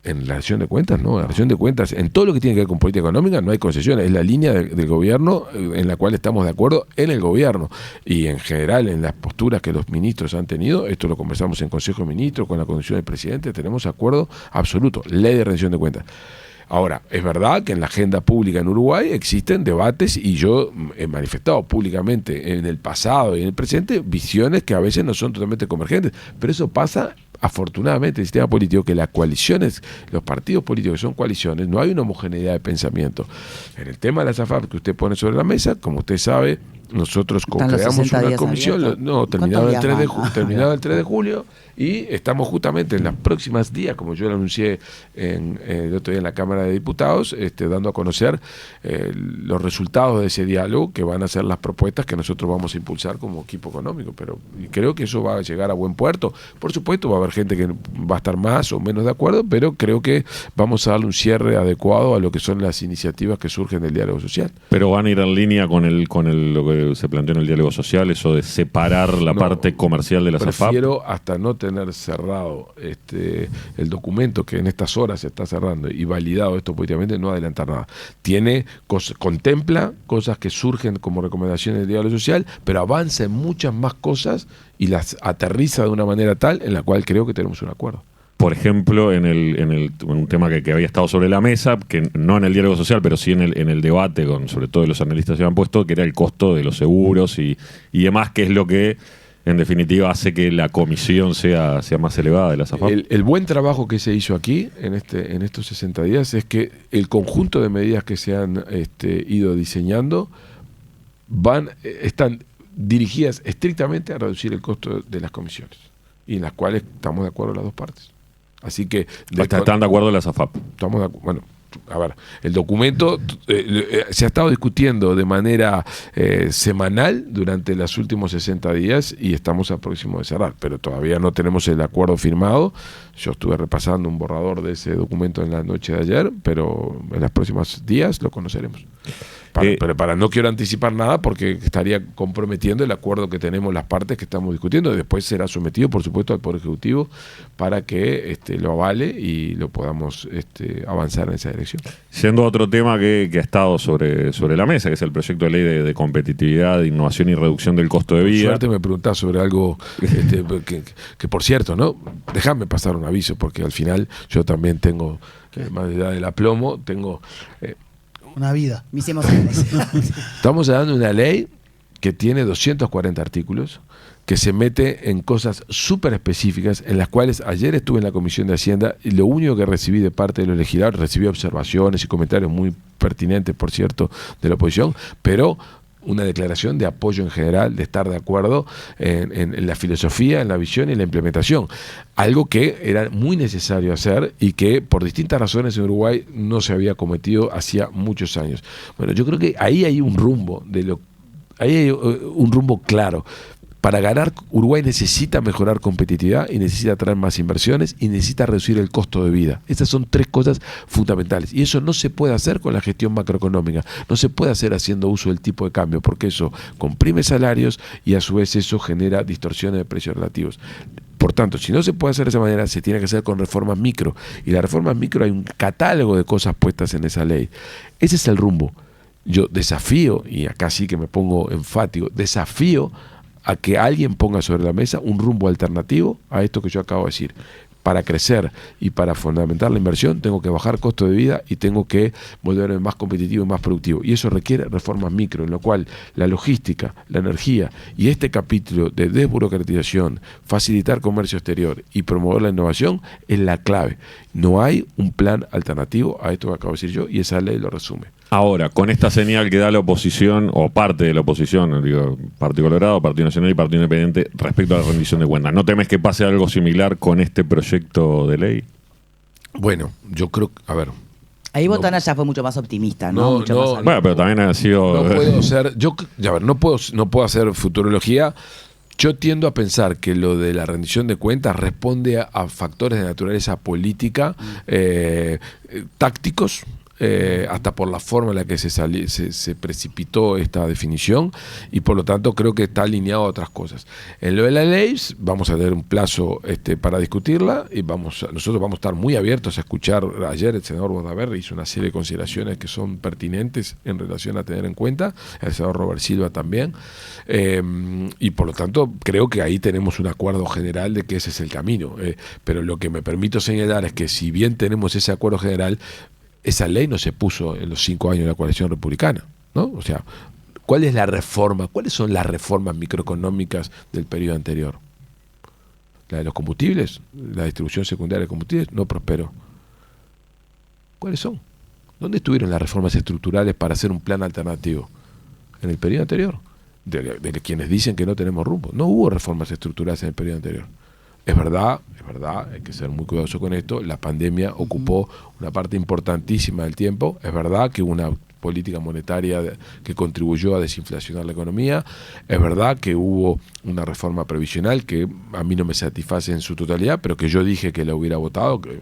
[SPEAKER 1] En la rendición de cuentas, no. En la rendición de cuentas, en todo lo que tiene que ver con política económica, no hay concesiones. Es la línea del gobierno en la cual estamos de acuerdo en el gobierno. Y en general, en las posturas que los ministros han tenido, esto lo conversamos en Consejo de Ministros, con la conducción del presidente, tenemos acuerdo absoluto. Ley de rendición de cuentas. Ahora, es verdad que en la agenda pública en Uruguay existen debates, y yo he manifestado públicamente en el pasado y en el presente visiones que a veces no son totalmente convergentes, pero eso pasa afortunadamente en el sistema político, que las coaliciones, los partidos políticos que son coaliciones, no hay una homogeneidad de pensamiento. En el tema de la AFAP que usted pone sobre la mesa, como usted sabe, nosotros creamos una comisión, terminado el 3 de julio, y estamos justamente en los próximos días, como yo lo anuncié el otro día en la Cámara de Diputados, dando a conocer los resultados de ese diálogo, que van a ser las propuestas que nosotros vamos a impulsar como equipo económico. Pero creo que eso va a llegar a buen puerto. Por supuesto, va a haber gente que va a estar más o menos de acuerdo, pero creo que vamos a darle un cierre adecuado a lo que son las iniciativas que surgen del diálogo social.
[SPEAKER 7] Pero van a ir en línea con lo que que se planteó en el diálogo social, eso de separar la parte comercial de las AFAP?
[SPEAKER 1] Prefiero hasta no tener cerrado el documento que en estas horas se está cerrando y validado esto políticamente, no adelantar nada. Contempla cosas que surgen como recomendaciones del diálogo social, pero avanza en muchas más cosas y las aterriza de una manera tal en la cual creo que tenemos un acuerdo.
[SPEAKER 7] Por ejemplo, en un tema que había estado sobre la mesa, que no en el diálogo social, pero sí en el debate, sobre todo los analistas se han puesto, que era el costo de los seguros y demás, que es lo que en definitiva hace que la comisión sea más elevada de las AFAP.
[SPEAKER 1] El buen trabajo que se hizo aquí en estos 60 días es que el conjunto de medidas que se han ido diseñando están dirigidas estrictamente a reducir el costo de las comisiones, y en las cuales estamos de acuerdo las dos partes. Así que...
[SPEAKER 7] ¿Están de acuerdo las AFAP?
[SPEAKER 1] Bueno, a ver, el documento se ha estado discutiendo de manera semanal durante los últimos 60 días y estamos a próximo de cerrar, pero todavía no tenemos el acuerdo firmado. Yo estuve repasando un borrador de ese documento en la noche de ayer, pero en los próximos días lo conoceremos. Pero no quiero anticipar nada porque estaría comprometiendo el acuerdo que tenemos las partes que estamos discutiendo. Después será sometido, por supuesto, al Poder Ejecutivo para que lo avale y lo podamos avanzar en esa dirección.
[SPEAKER 7] Siendo otro tema que ha estado sobre la mesa, que es el proyecto de ley de competitividad, de innovación y reducción del costo de vida.
[SPEAKER 1] Suerte me preguntás sobre algo que por cierto, ¿no? Déjame pasar un aviso porque al final yo también tengo, más allá del aplomo, tengo...
[SPEAKER 6] una vida.
[SPEAKER 5] Mis emociones.
[SPEAKER 1] Estamos hablando de una ley que tiene 240 artículos, que se mete en cosas súper específicas, en las cuales ayer estuve en la Comisión de Hacienda y lo único que recibí de parte de los legisladores, recibí observaciones y comentarios muy pertinentes, por cierto, de la oposición, pero una declaración de apoyo en general, de estar de acuerdo en la filosofía, en la visión y en la implementación. Algo que era muy necesario hacer y que por distintas razones en Uruguay no se había cometido hacía muchos años. Bueno, yo creo que ahí hay un rumbo, ahí hay un rumbo claro. Para ganar, Uruguay necesita mejorar competitividad y necesita traer más inversiones y necesita reducir el costo de vida. Estas son tres cosas fundamentales. Y eso no se puede hacer con la gestión macroeconómica. No se puede hacer haciendo uso del tipo de cambio, porque eso comprime salarios y a su vez eso genera distorsiones de precios relativos. Por tanto, si no se puede hacer de esa manera, se tiene que hacer con reformas micro. Y las reformas micro hay un catálogo de cosas puestas en esa ley. Ese es el rumbo. Yo desafío, y acá sí que me pongo enfático, desafío a que alguien ponga sobre la mesa un rumbo alternativo a esto que yo acabo de decir. Para crecer y para fundamentar la inversión tengo que bajar costo de vida y tengo que volverme más competitivo y más productivo. Y eso requiere reformas micro, en lo cual la logística, la energía y este capítulo de desburocratización, facilitar comercio exterior y promover la innovación es la clave. No hay un plan alternativo a esto que acabo de decir yo y esa ley lo resume.
[SPEAKER 7] Ahora, con esta señal que da la oposición, o parte de la oposición, digo, Partido Colorado, Partido Nacional y Partido Independiente, respecto a la rendición de cuentas, ¿no temes que pase algo similar con este proyecto de ley?
[SPEAKER 1] Bueno, yo creo, a ver...
[SPEAKER 5] Ahí Botana ya fue mucho más optimista, ¿no? Mucho más
[SPEAKER 7] bueno, pero también ha sido...
[SPEAKER 1] No puedo ser... no puedo hacer futurología. Yo tiendo a pensar que lo de la rendición de cuentas responde a factores de naturaleza política, tácticos, hasta por la forma en la que se precipitó esta definición y por lo tanto creo que está alineado a otras cosas. En lo de la ley vamos a tener un plazo para discutirla y nosotros vamos a estar muy abiertos a escuchar. Ayer el senador Bordaberry hizo una serie de consideraciones que son pertinentes en relación a tener en cuenta, el senador Robert Silva también, y por lo tanto creo que ahí tenemos un acuerdo general de que ese es el camino, pero lo que me permito señalar es que si bien tenemos ese acuerdo general, esa ley no se puso en los 5 años de la coalición republicana, ¿no? O sea, ¿cuál es la reforma? ¿Cuáles son las reformas microeconómicas del periodo anterior? La de los combustibles, la distribución secundaria de combustibles, no prosperó. ¿Cuáles son? ¿Dónde estuvieron las reformas estructurales para hacer un plan alternativo? En el periodo anterior. De quienes dicen que no tenemos rumbo. No hubo reformas estructurales en el periodo anterior. Es verdad, hay que ser muy cuidadoso con esto, la pandemia ocupó una parte importantísima del tiempo, es verdad que hubo una política monetaria que contribuyó a desinflacionar la economía, es verdad que hubo una reforma previsional que a mí no me satisface en su totalidad, pero que yo dije que la hubiera votado, que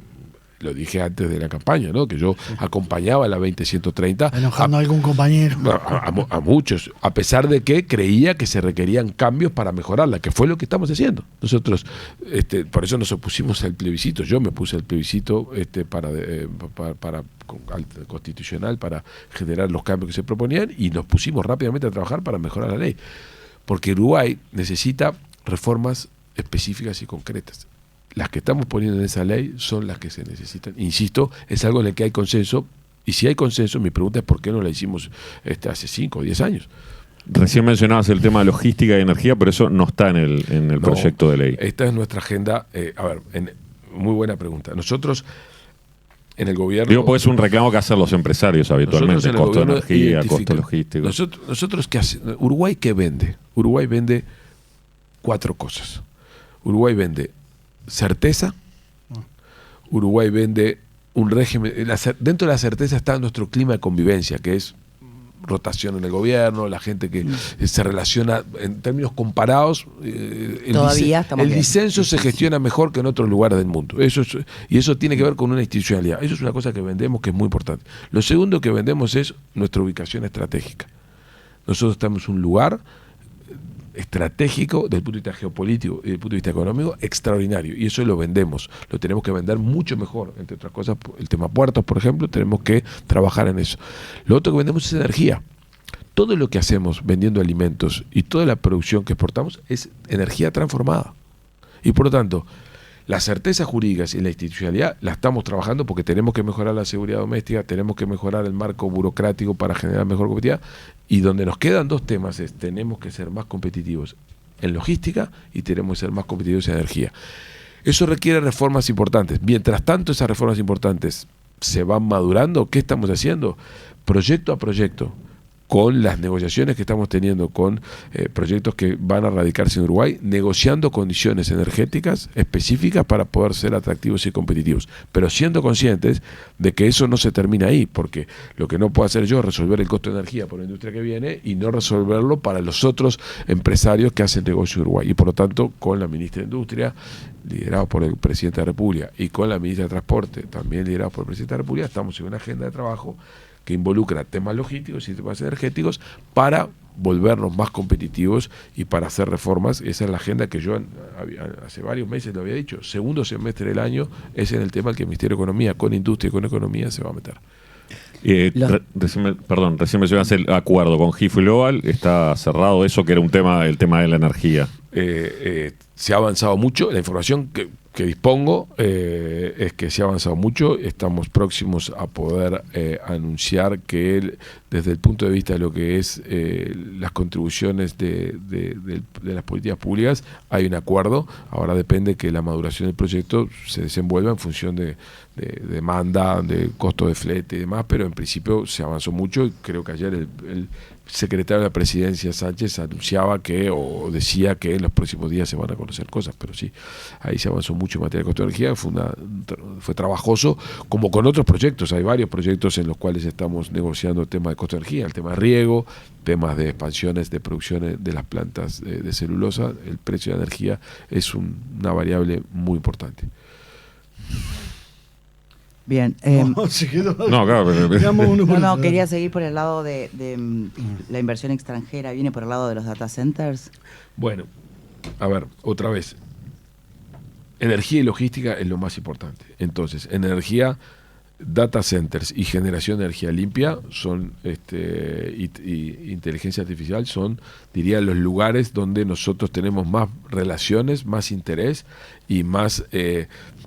[SPEAKER 1] lo dije antes de la campaña, ¿no? Que yo acompañaba la 20-130.
[SPEAKER 6] Enojando a algún compañero.
[SPEAKER 1] A muchos, a pesar de que creía que se requerían cambios para mejorarla, que fue lo que estamos haciendo. Nosotros, por eso nos opusimos al plebiscito. Yo me puse al plebiscito constitucional para generar los cambios que se proponían y nos pusimos rápidamente a trabajar para mejorar la ley. Porque Uruguay necesita reformas específicas y concretas. Las que estamos poniendo en esa ley son las que se necesitan. Insisto, es algo en el que hay consenso, y si hay consenso, mi pregunta es ¿por qué no la hicimos hace 5 o 10 años?
[SPEAKER 7] Recién mencionabas el tema de logística y energía, pero eso no está en el proyecto de ley.
[SPEAKER 1] Esta es nuestra agenda. Muy buena pregunta. Nosotros en el gobierno...
[SPEAKER 7] Digo, porque es un reclamo que hacen los empresarios habitualmente, costo de energía, costo logístico.
[SPEAKER 1] Nosotros ¿qué hace? ¿Uruguay qué vende? Uruguay vende 4 cosas. Uruguay vende certeza, Uruguay vende un régimen, dentro de la certeza está nuestro clima de convivencia, que es rotación en el gobierno, la gente que se relaciona en términos comparados, el disenso se gestiona mejor que en otros lugares del mundo. Y eso tiene que ver con una institucionalidad. Eso es una cosa que vendemos que es muy importante. Lo segundo que vendemos es nuestra ubicación estratégica. Nosotros estamos en un lugar estratégico desde el punto de vista geopolítico y desde el punto de vista económico extraordinario, y eso lo vendemos, lo tenemos que vender mucho mejor. Entre otras cosas, el tema puertos, por ejemplo, tenemos que trabajar en eso. Lo otro que vendemos es energía. Todo lo que hacemos vendiendo alimentos y toda la producción que exportamos es energía transformada, y por lo tanto las certezas jurídicas y la institucionalidad la estamos trabajando porque tenemos que mejorar la seguridad doméstica, tenemos que mejorar el marco burocrático para generar mejor competitividad, y donde nos quedan 2 temas es tenemos que ser más competitivos en logística y tenemos que ser más competitivos en energía. Eso requiere reformas importantes. Mientras tanto esas reformas importantes se van madurando, ¿qué estamos haciendo? Proyecto a proyecto, con las negociaciones que estamos teniendo con proyectos que van a radicarse en Uruguay, negociando condiciones energéticas específicas para poder ser atractivos y competitivos, pero siendo conscientes de que eso no se termina ahí, porque lo que no puedo hacer yo es resolver el costo de energía por la industria que viene y no resolverlo para los otros empresarios que hacen negocio en Uruguay. Y por lo tanto, con la ministra de Industria, liderado por el presidente de la República, y con la ministra de Transporte, también liderado por el presidente de la República, estamos en una agenda de trabajo que involucra temas logísticos y temas energéticos para volvernos más competitivos y para hacer reformas. Esa es la agenda que yo hace varios meses lo había dicho. Segundo semestre del año es en el tema que el Ministerio de Economía, con industria y con economía, se va a meter.
[SPEAKER 7] Recién mencionaste el acuerdo con GIF Global. ¿Está cerrado eso, que era el tema de la energía?
[SPEAKER 1] Se ha avanzado mucho. La información que dispongo es que se ha avanzado mucho. Estamos próximos a poder anunciar que desde el punto de vista de lo que es las contribuciones de las políticas públicas, hay un acuerdo. Ahora depende que la maduración del proyecto se desenvuelva en función de demanda, de costo de flete y demás, pero en principio se avanzó mucho, y creo que ayer el secretario de la Presidencia, Sánchez, anunciaba o decía que en los próximos días se van a conocer cosas, pero sí, ahí se avanzó mucho en materia de costo de energía. Fue trabajoso, como con otros proyectos. Hay varios proyectos en los cuales estamos negociando el tema de costo de energía, el tema de riego, temas de expansiones de producción de las plantas de celulosa. El precio de la energía es una variable muy importante.
[SPEAKER 5] Bien. Quería seguir por el lado de la inversión extranjera. ¿Viene por el lado de los data centers?
[SPEAKER 1] Bueno, a ver, otra vez. Energía y logística es lo más importante. Entonces, en energía, data centers y generación de energía limpia son y inteligencia artificial son, diría, los lugares donde nosotros tenemos más relaciones, más interés y más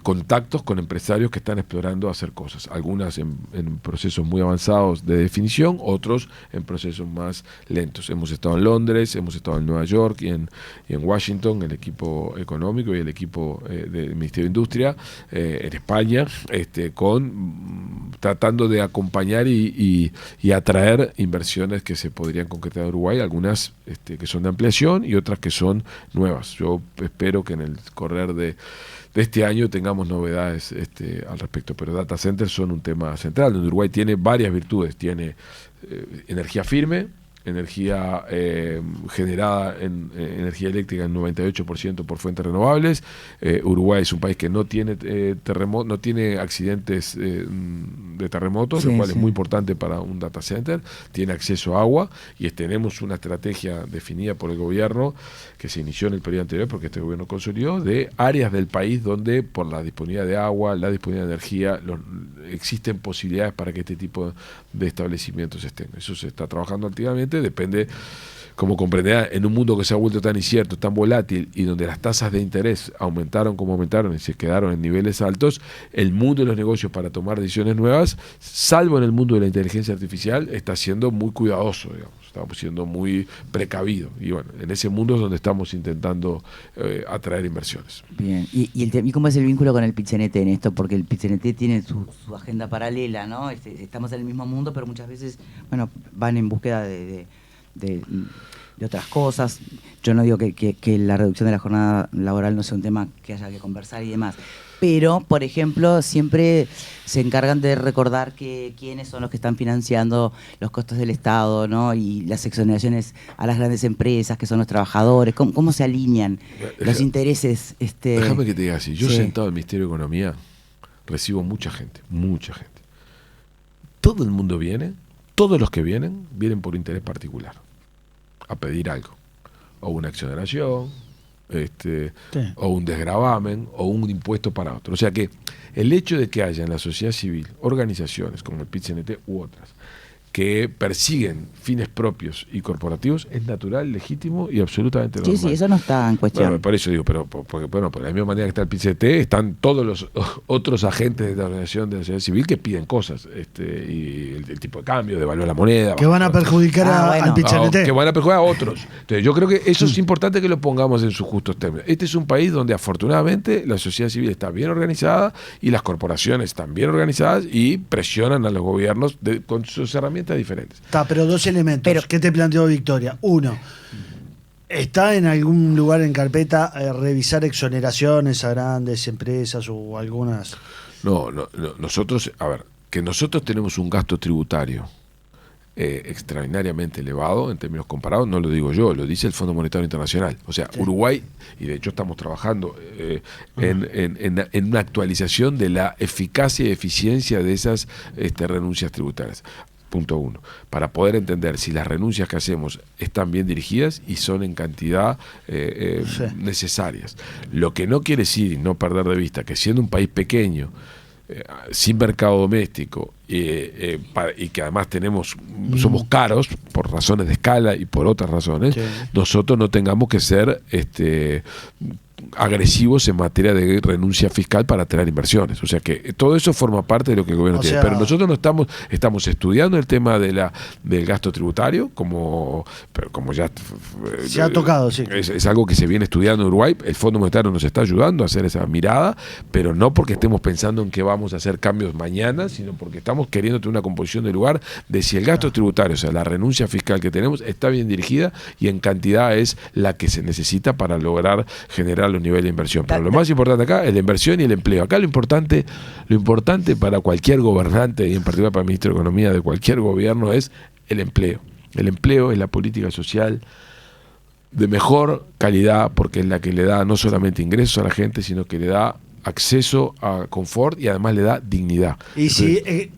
[SPEAKER 1] contactos con empresarios que están explorando hacer cosas, algunas en procesos muy avanzados de definición, otros en procesos más lentos. Hemos estado en Londres, hemos estado en Nueva York y en Washington, el equipo económico y el equipo del Ministerio de Industria, en España, tratando de acompañar y atraer inversiones que se podrían concretar en Uruguay, algunas que son de ampliación y otras que son nuevas. Yo espero que en el correr de este año tengamos novedades al respecto, pero data centers son un tema central, donde Uruguay tiene varias virtudes. Tiene energía firme, energía generada en energía eléctrica en 98% por fuentes renovables. Uruguay es un país que no tiene no tiene accidentes de terremotos, lo cual es muy importante para un data center. Tiene acceso a agua y tenemos una estrategia definida por el gobierno que se inició en el periodo anterior, porque este gobierno consolidó, de áreas del país donde por la disponibilidad de agua, la disponibilidad de energía, existen posibilidades para que este tipo de establecimientos estén. Eso se está trabajando activamente, depende, como comprenderá, en un mundo que se ha vuelto tan incierto, tan volátil, y donde las tasas de interés aumentaron como aumentaron y se quedaron en niveles altos, el mundo de los negocios para tomar decisiones nuevas, salvo en el mundo de la inteligencia artificial, está siendo muy cuidadoso, digamos. Estamos siendo muy precavidos. Y bueno, en ese mundo es donde estamos intentando atraer inversiones.
[SPEAKER 5] Bien. ¿Y cómo es el vínculo con el PIT-CNT en esto? Porque el PIT-CNT tiene su agenda paralela, ¿no? Estamos en el mismo mundo, pero muchas veces, bueno, van en búsqueda de otras cosas. Yo no digo que la reducción de la jornada laboral no sea un tema que haya que conversar y demás. Pero, por ejemplo, siempre se encargan de recordar quiénes son los que están financiando los costos del Estado, ¿no? Y las exoneraciones a las grandes empresas, que son los trabajadores. ¿Cómo se alinean los intereses?
[SPEAKER 1] Déjame que te diga así. Yo sentado en el Ministerio de Economía recibo mucha gente. Todo el mundo viene, todos los que vienen por interés particular, a pedir algo. O una exoneración, o un desgravamen, o un impuesto para otro. O sea que el hecho de que haya en la sociedad civil organizaciones como el PIT-CNT u otras que persiguen fines propios y corporativos es natural, legítimo y absolutamente normal.
[SPEAKER 5] Sí, eso no está en cuestión.
[SPEAKER 1] Bueno, por eso digo, pero por la misma manera que está el PIT-CNT, están todos los otros agentes de la organización de la sociedad civil que piden cosas, y el tipo de cambio, devaluar la moneda.
[SPEAKER 6] Que van a perjudicar al PIT-CNT.
[SPEAKER 1] Que van a perjudicar a otros. Entonces yo creo que eso es importante que lo pongamos en sus justos términos. Este es un país donde afortunadamente la sociedad civil está bien organizada y las corporaciones están bien organizadas y presionan a los gobiernos con sus herramientas diferentes.
[SPEAKER 6] Pero dos elementos. ¿Qué te planteó Victoria? Uno, ¿está en algún lugar en carpeta revisar exoneraciones a grandes empresas o algunas?
[SPEAKER 1] No. Nosotros tenemos un gasto tributario extraordinariamente elevado en términos comparados, no lo digo yo, lo dice el Fondo Monetario Internacional. O sea, Uruguay, y de hecho estamos trabajando en una actualización de la eficacia y eficiencia de esas renuncias tributarias. Punto uno, para poder entender si las renuncias que hacemos están bien dirigidas y son en cantidad necesarias. Lo que no quiere decir, y no perder de vista, que siendo un país pequeño, sin mercado doméstico, y que además somos caros por razones de escala y por otras razones, nosotros no tengamos que ser agresivos en materia de renuncia fiscal para atraer inversiones. O sea que todo eso forma parte de lo que el gobierno tiene. Pero nosotros no estamos estudiando el tema del gasto tributario, pero como ya
[SPEAKER 6] se ha tocado, sí.
[SPEAKER 1] Es algo que se viene estudiando en Uruguay. El Fondo Monetario nos está ayudando a hacer esa mirada, pero no porque estemos pensando en que vamos a hacer cambios mañana, sino porque estamos queriendo tener una composición del lugar de si el gasto tributario, o sea, la renuncia fiscal que tenemos, está bien dirigida y en cantidad es la que se necesita para lograr generar los niveles de inversión. Pero lo más importante acá es la inversión y el empleo. Acá lo importante para cualquier gobernante, y en particular para el ministro de Economía de cualquier gobierno, es el empleo. El empleo es la política social de mejor calidad, porque es la que le da no solamente ingresos a la gente, sino que le da acceso a confort y además le da dignidad.
[SPEAKER 6] Y si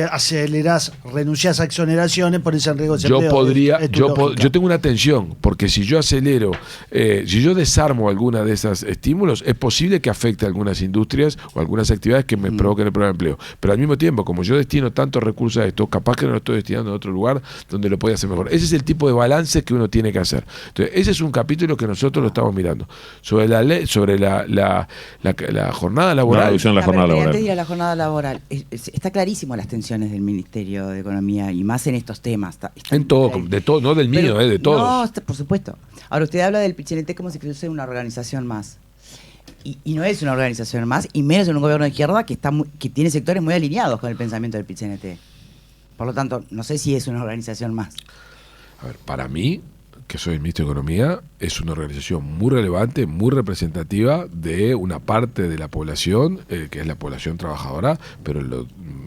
[SPEAKER 6] acelerás, renunciás a exoneraciones, pones en riesgo ese empleo.
[SPEAKER 1] Yo tengo una tensión, porque si yo acelero, si yo desarmo alguna de esos estímulos, es posible que afecte a algunas industrias o algunas actividades que me provoquen el problema de empleo. Pero al mismo tiempo, como yo destino tantos recursos a esto, capaz que no lo estoy destinando a otro lugar donde lo pueda hacer mejor. Ese es el tipo de balance que uno tiene que hacer. Entonces, ese es un capítulo que nosotros lo estamos mirando. Sobre la ley, sobre la jornada laboral.
[SPEAKER 7] La reducción de la jornada laboral.
[SPEAKER 5] Antes de ir a la jornada laboral, está clarísimo las tensiones del Ministerio de Economía y más en estos temas.
[SPEAKER 1] En todo, de todo, no del mío, de todos.
[SPEAKER 5] No, por supuesto. Ahora, usted habla del PIT-CNT como si fuese una organización más. Y no es una organización más, y menos en un gobierno de izquierda que tiene sectores muy alineados con el pensamiento del PIT-CNT. Por lo tanto, no sé si es una organización más.
[SPEAKER 1] A ver, para mí, que soy el ministro de Economía, es una organización muy relevante, muy representativa de una parte de la población, que es la población trabajadora, pero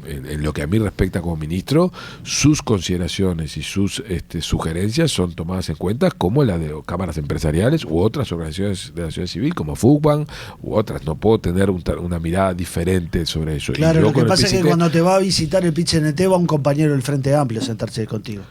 [SPEAKER 1] en lo que a mí respecta como ministro, sus consideraciones y sus sugerencias son tomadas en cuenta, como la de cámaras empresariales u otras organizaciones de la sociedad civil, como FUCBAN u otras. No puedo tener una mirada diferente sobre eso.
[SPEAKER 6] Claro, lo que pasa es que cuando te va a visitar el PIT-CNT va un compañero del Frente Amplio a sentarse contigo.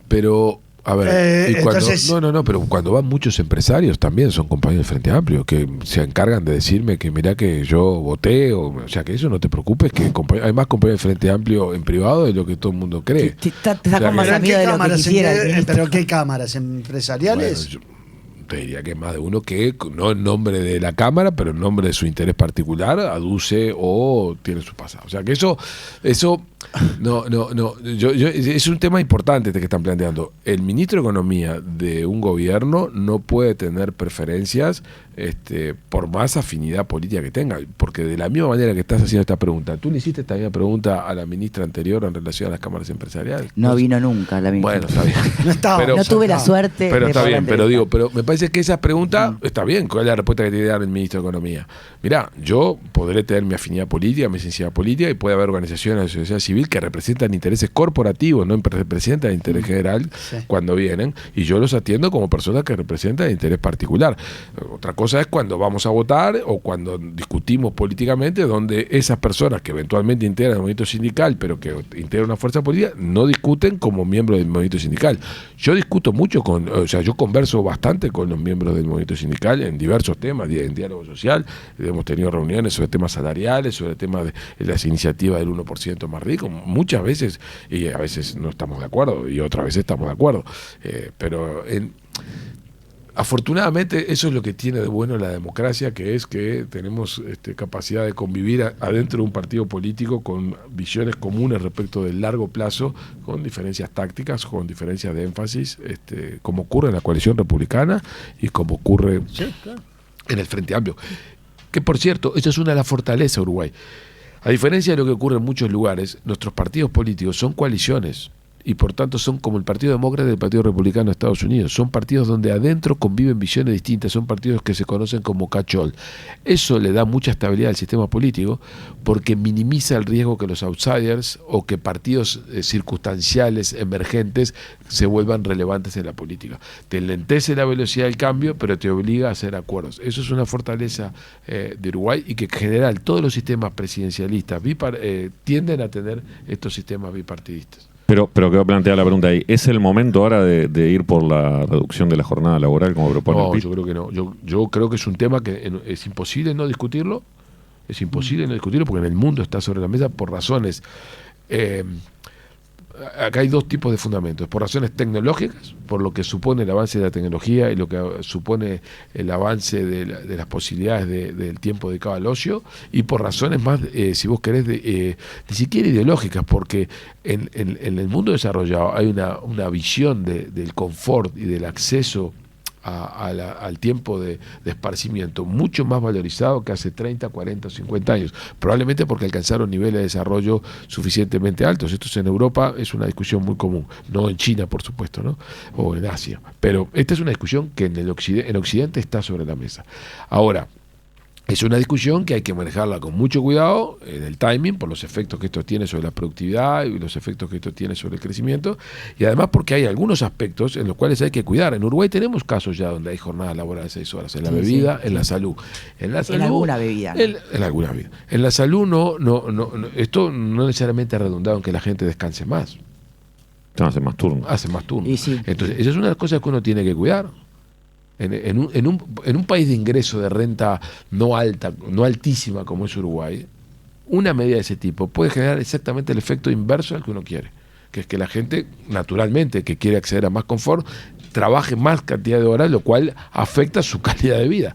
[SPEAKER 1] Pero... A ver, y cuando,
[SPEAKER 6] entonces...
[SPEAKER 1] pero cuando van muchos empresarios también son compañeros del Frente Amplio que se encargan de decirme que mirá que yo voté, o sea que eso no te preocupes, que hay más compañeros del Frente Amplio en privado de lo que todo el mundo cree.
[SPEAKER 5] Está con más amigo de lo que quisiera.
[SPEAKER 6] ¿Pero qué cámaras empresariales?
[SPEAKER 1] Bueno, te diría que más de uno que, no en nombre de la Cámara, pero en nombre de su interés particular, aduce o tiene su pasado. O sea que eso es un tema importante que están planteando. El ministro de Economía de un gobierno no puede tener preferencias por más afinidad política que tenga, porque de la misma manera que estás haciendo esta pregunta, tú le hiciste esta misma pregunta a la ministra anterior en relación a las cámaras empresariales.
[SPEAKER 5] No vino nunca la ministra.
[SPEAKER 1] Bueno, está bien.
[SPEAKER 6] No estaba.
[SPEAKER 5] No tuve la suerte.
[SPEAKER 1] Pero está bien, pero me parece que esa pregunta está bien. ¿Cuál es la respuesta que tiene que dar el ministro de Economía? Mirá, yo podré tener mi afinidad política, mi sensibilidad política, y puede haber organizaciones de la sociedad civil que representan intereses corporativos, no representan el interés general cuando vienen, y yo los atiendo como personas que representan el interés particular. Otra cosa es cuando vamos a votar o cuando discutimos políticamente, donde esas personas que eventualmente integran el movimiento sindical, pero que integran una fuerza política, no discuten como miembros del movimiento sindical. Yo discuto mucho yo converso bastante con los miembros del movimiento sindical en diversos temas, en diálogo social. Hemos tenido reuniones sobre temas salariales, sobre temas de las iniciativas del 1% más rico, muchas veces, y a veces no estamos de acuerdo, y otras veces estamos de acuerdo. Afortunadamente eso es lo que tiene de bueno la democracia, que es que tenemos capacidad de convivir adentro de un partido político con visiones comunes respecto del largo plazo, con diferencias tácticas, con diferencias de énfasis, como ocurre en la coalición republicana y como ocurre en el Frente Amplio. Que por cierto, esa es una de las fortalezas de Uruguay. A diferencia de lo que ocurre en muchos lugares, nuestros partidos políticos son coaliciones. Y por tanto son como el Partido Demócrata y el Partido Republicano de Estados Unidos. Son partidos donde adentro conviven visiones distintas, son partidos que se conocen como catch-all. Eso le da mucha estabilidad al sistema político porque minimiza el riesgo que los outsiders o que partidos circunstanciales, emergentes, se vuelvan relevantes en la política. Te enlentece la velocidad del cambio, pero te obliga a hacer acuerdos. Eso es una fortaleza de Uruguay, y que en general todos los sistemas presidencialistas tienden a tener estos sistemas bipartidistas.
[SPEAKER 7] Pero quedó planteada la pregunta ahí. ¿Es el momento ahora de ir por la reducción de la jornada laboral como propone el PIT?
[SPEAKER 1] Yo creo que no. Yo creo que es un tema que es imposible no discutirlo. Es imposible no discutirlo porque en el mundo está sobre la mesa por razones... acá hay dos tipos de fundamentos. Por razones tecnológicas, por lo que supone el avance de la tecnología y lo que supone el avance de las posibilidades del tiempo dedicado al ocio, y por razones más, si vos querés, ni siquiera ideológicas, porque en el mundo desarrollado hay una visión del confort y del acceso al tiempo de esparcimiento mucho más valorizado que hace 30, 40 o 50 años, probablemente porque alcanzaron niveles de desarrollo suficientemente altos. Esto en Europa es una discusión muy común, no en China, por supuesto, ¿no? O en Asia, pero esta es una discusión que en Occidente está sobre la mesa. Ahora, es una discusión que hay que manejarla con mucho cuidado en el timing, por los efectos que esto tiene sobre la productividad y los efectos que esto tiene sobre el crecimiento, y además porque hay algunos aspectos en los cuales hay que cuidar. En Uruguay tenemos casos ya donde hay jornadas laborales de 6 horas, en la bebida, en la salud. En
[SPEAKER 5] alguna bebida.
[SPEAKER 1] En alguna bebida. En la salud esto no necesariamente ha redundado en que la gente descanse más.
[SPEAKER 7] Hace más turnos.
[SPEAKER 1] Hace más turnos.
[SPEAKER 5] Sí.
[SPEAKER 1] Entonces, esa es una de las cosas que uno tiene que cuidar. En un país de ingreso de renta no alta, no altísima como es Uruguay, una medida de ese tipo puede generar exactamente el efecto inverso al que uno quiere, que es que la gente, naturalmente, que quiere acceder a más confort, trabaje más cantidad de horas, lo cual afecta su calidad de vida.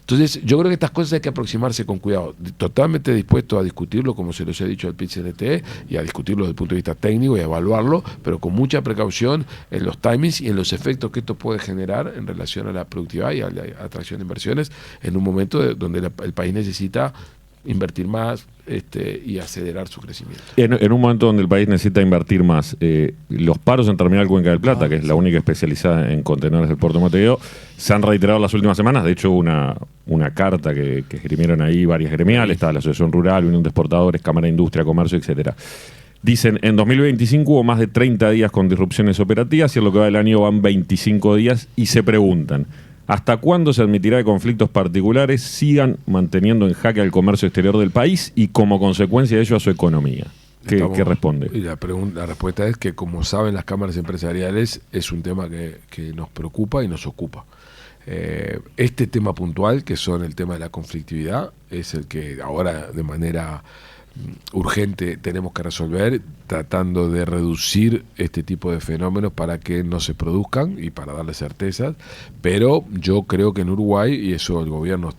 [SPEAKER 1] Entonces, yo creo que estas cosas hay que aproximarse con cuidado. Totalmente dispuesto a discutirlo, como se los he dicho al PIT-CNT, y a discutirlo desde el punto de vista técnico y a evaluarlo, pero con mucha precaución en los timings y en los efectos que esto puede generar en relación a la productividad y a la atracción de inversiones en un momento donde el país necesita invertir más y acelerar su crecimiento.
[SPEAKER 7] En un momento donde el país necesita invertir más, los paros en Terminal Cuenca del Plata, que es la única especializada en contenedores del puerto de Montevideo, se han reiterado las últimas semanas. De hecho, una carta que esgrimieron ahí varias gremiales, estaba la Asociación Rural, Unión de Exportadores, Cámara de Industria, Comercio, etcétera. Dicen, en 2025 hubo más de 30 días con disrupciones operativas y en lo que va del año van 25 días y se preguntan, ¿hasta cuándo se admitirá que conflictos particulares sigan manteniendo en jaque al comercio exterior del país y como consecuencia de ello a su economía? ¿Qué responde?
[SPEAKER 1] La respuesta es que, como saben las cámaras empresariales, es un tema que nos preocupa y nos ocupa. Este tema puntual, que son el tema de la conflictividad, es el que ahora de manera urgente tenemos que resolver, tratando de reducir este tipo de fenómenos para que no se produzcan y para darle certezas. Pero yo creo que en Uruguay, y eso el gobierno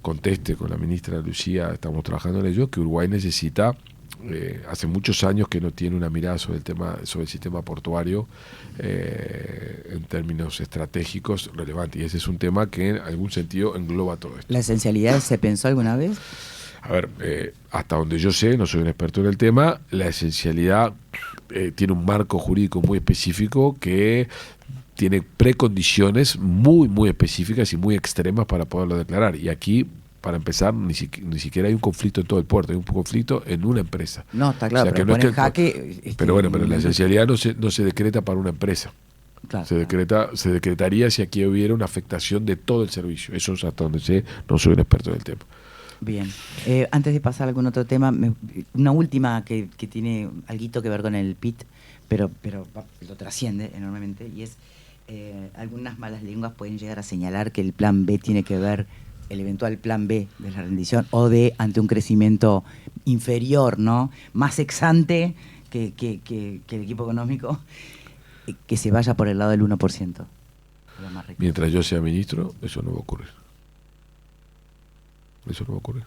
[SPEAKER 1] conteste con la ministra Lucía, estamos trabajando en ello, que Uruguay necesita, hace muchos años que no tiene una mirada sobre el sistema portuario en términos estratégicos relevantes, y ese es un tema que en algún sentido engloba todo esto.
[SPEAKER 5] ¿La esencialidad se pensó alguna vez?
[SPEAKER 1] A ver, hasta donde yo sé, no soy un experto en el tema, la esencialidad tiene un marco jurídico muy específico que tiene precondiciones muy, muy específicas y muy extremas para poderlo declarar. Y aquí, para empezar, ni siquiera hay un conflicto en todo el puerto, hay un conflicto en una empresa.
[SPEAKER 5] No, está claro,
[SPEAKER 1] O sea,
[SPEAKER 5] pero
[SPEAKER 1] que no
[SPEAKER 5] pone
[SPEAKER 1] es que
[SPEAKER 5] en jaque...
[SPEAKER 1] pero la esencialidad no se decreta para una empresa.
[SPEAKER 5] Claro,
[SPEAKER 1] Se decretaría si aquí hubiera una afectación de todo el servicio. Eso es hasta donde sé, no soy un experto en el tema.
[SPEAKER 5] Bien. Antes de pasar a algún otro tema, una última que tiene algo que ver con el PIT, pero lo trasciende enormemente, y es algunas malas lenguas pueden llegar a señalar que el plan B tiene que ver, el eventual plan B de la rendición, o de ante un crecimiento inferior, ¿no? Más ex-ante que el equipo económico, que se vaya por el lado del 1%.
[SPEAKER 1] Mientras yo sea ministro, eso no va a ocurrir. Eso no va a ocurrir.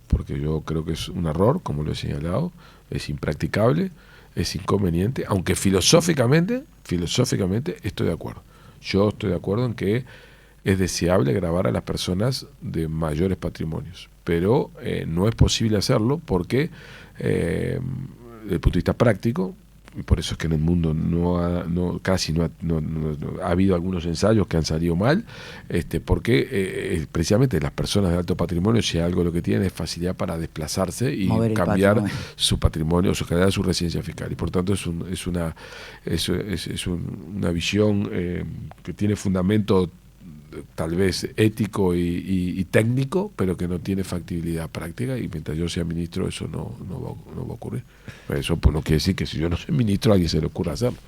[SPEAKER 1] Porque yo creo que es un error, como lo he señalado, es impracticable, es inconveniente, aunque filosóficamente estoy de acuerdo. Yo estoy de acuerdo en que es deseable gravar a las personas de mayores patrimonios, pero no es posible hacerlo porque desde el punto de vista práctico, y por eso es que en el mundo casi no ha habido algunos ensayos que han salido mal, porque precisamente las personas de alto patrimonio, si algo lo que tienen es facilidad para desplazarse y cambiar su patrimonio, o generar su residencia fiscal, y por tanto es una visión que tiene fundamento tal vez ético y técnico, pero que no tiene factibilidad práctica, y mientras yo sea ministro eso no va a ocurrir. Eso pues no quiere decir que si yo no soy ministro a alguien se le ocurra hacerlo.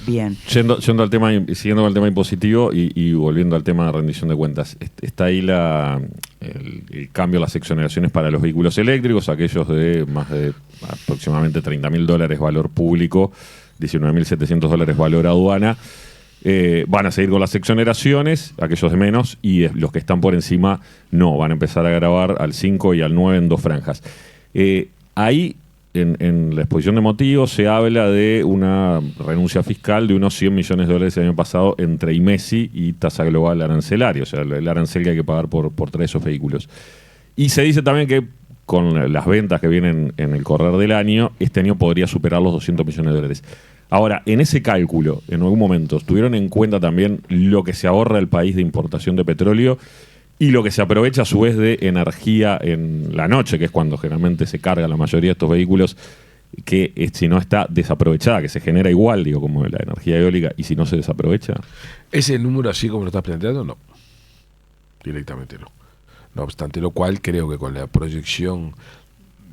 [SPEAKER 5] Bien.
[SPEAKER 7] Yendo al tema, siguiendo con el tema impositivo y volviendo al tema de rendición de cuentas, está ahí el cambio, las exoneraciones para los vehículos eléctricos, aquellos de más de aproximadamente $30.000 valor público, $19.700 valor aduana. Van a seguir con las exoneraciones, aquellos de menos, y los que están por encima no, van a empezar a grabar al 5 y al 9 en 2 franjas. Ahí, en la exposición de motivos, se habla de una renuncia fiscal de unos $100 millones el año pasado entre IMESI y tasa global arancelaria, o sea, el arancel que hay que pagar por traer esos vehículos. Y se dice también que con las ventas que vienen en el correr del año, este año podría superar los $200 millones. Ahora, en ese cálculo, en algún momento, ¿tuvieron en cuenta también lo que se ahorra el país de importación de petróleo y lo que se aprovecha a su vez de energía en la noche, que es cuando generalmente se carga la mayoría de estos vehículos, que si no está desaprovechada, que se genera igual, digo, como la energía eólica, y si no se desaprovecha?
[SPEAKER 1] Ese número así como lo estás planteando, no. Directamente no. No obstante lo cual, creo que con la proyección,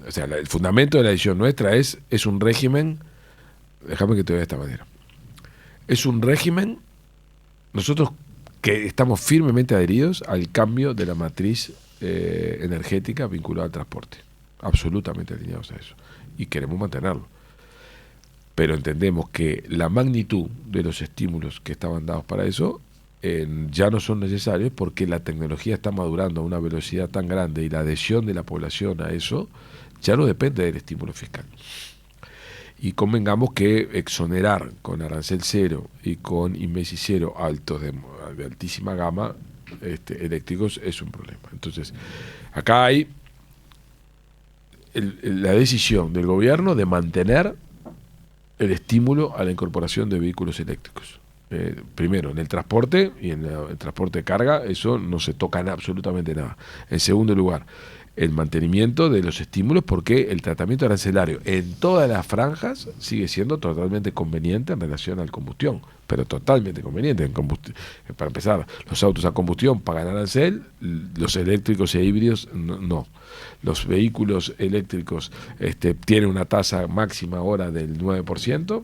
[SPEAKER 1] o sea, el fundamento de la decisión nuestra es un régimen. Déjame que te vea de esta manera. Es un régimen, nosotros que estamos firmemente adheridos al cambio de la matriz energética vinculada al transporte. Absolutamente alineados a eso. Y queremos mantenerlo. Pero entendemos que la magnitud de los estímulos que estaban dados para eso ya no son necesarios, porque la tecnología está madurando a una velocidad tan grande y la adhesión de la población a eso ya no depende del estímulo fiscal. Y convengamos que exonerar con arancel cero y con IMESI cero altos de altísima gama eléctricos es un problema. Entonces, acá hay la decisión del gobierno de mantener el estímulo a la incorporación de vehículos eléctricos. Primero, en el transporte y en el transporte de carga, eso no se toca absolutamente nada. En segundo lugar, el mantenimiento de los estímulos, porque el tratamiento arancelario en todas las franjas sigue siendo totalmente conveniente en relación al combustión, pero totalmente conveniente. Para empezar, los autos a combustión pagan arancel, los eléctricos e híbridos no. Los vehículos eléctricos tienen una tasa máxima ahora del 9%.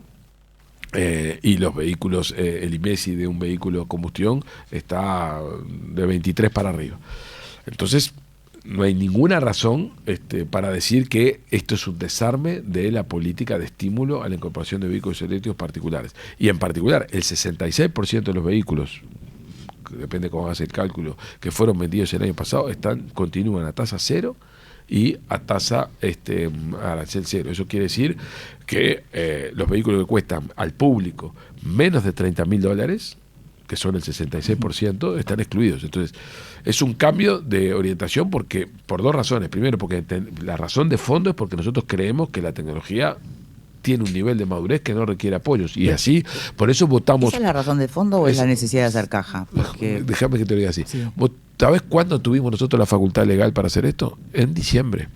[SPEAKER 1] Y los vehículos, el IMESI de un vehículo a combustión está de 23 para arriba. Entonces, no hay ninguna razón para decir que esto es un desarme de la política de estímulo a la incorporación de vehículos eléctricos particulares. Y en particular, el 66% de los vehículos, depende cómo hagas el cálculo, que fueron vendidos el año pasado, continúan a tasa cero y a tasa arancel cero. Eso quiere decir que los vehículos que cuestan al público menos de $30.000, que son el 66%, están excluidos. Entonces, es un cambio de orientación por dos razones. Primero, porque la razón de fondo es porque nosotros creemos que la tecnología tiene un nivel de madurez que no requiere apoyos. Y así, por eso votamos...
[SPEAKER 5] ¿Esa es la razón de fondo o es la necesidad de hacer caja? Porque...
[SPEAKER 1] Déjame que te lo diga así.
[SPEAKER 5] Sí.
[SPEAKER 1] ¿Sabes cuándo tuvimos nosotros la facultad legal para hacer esto? En diciembre.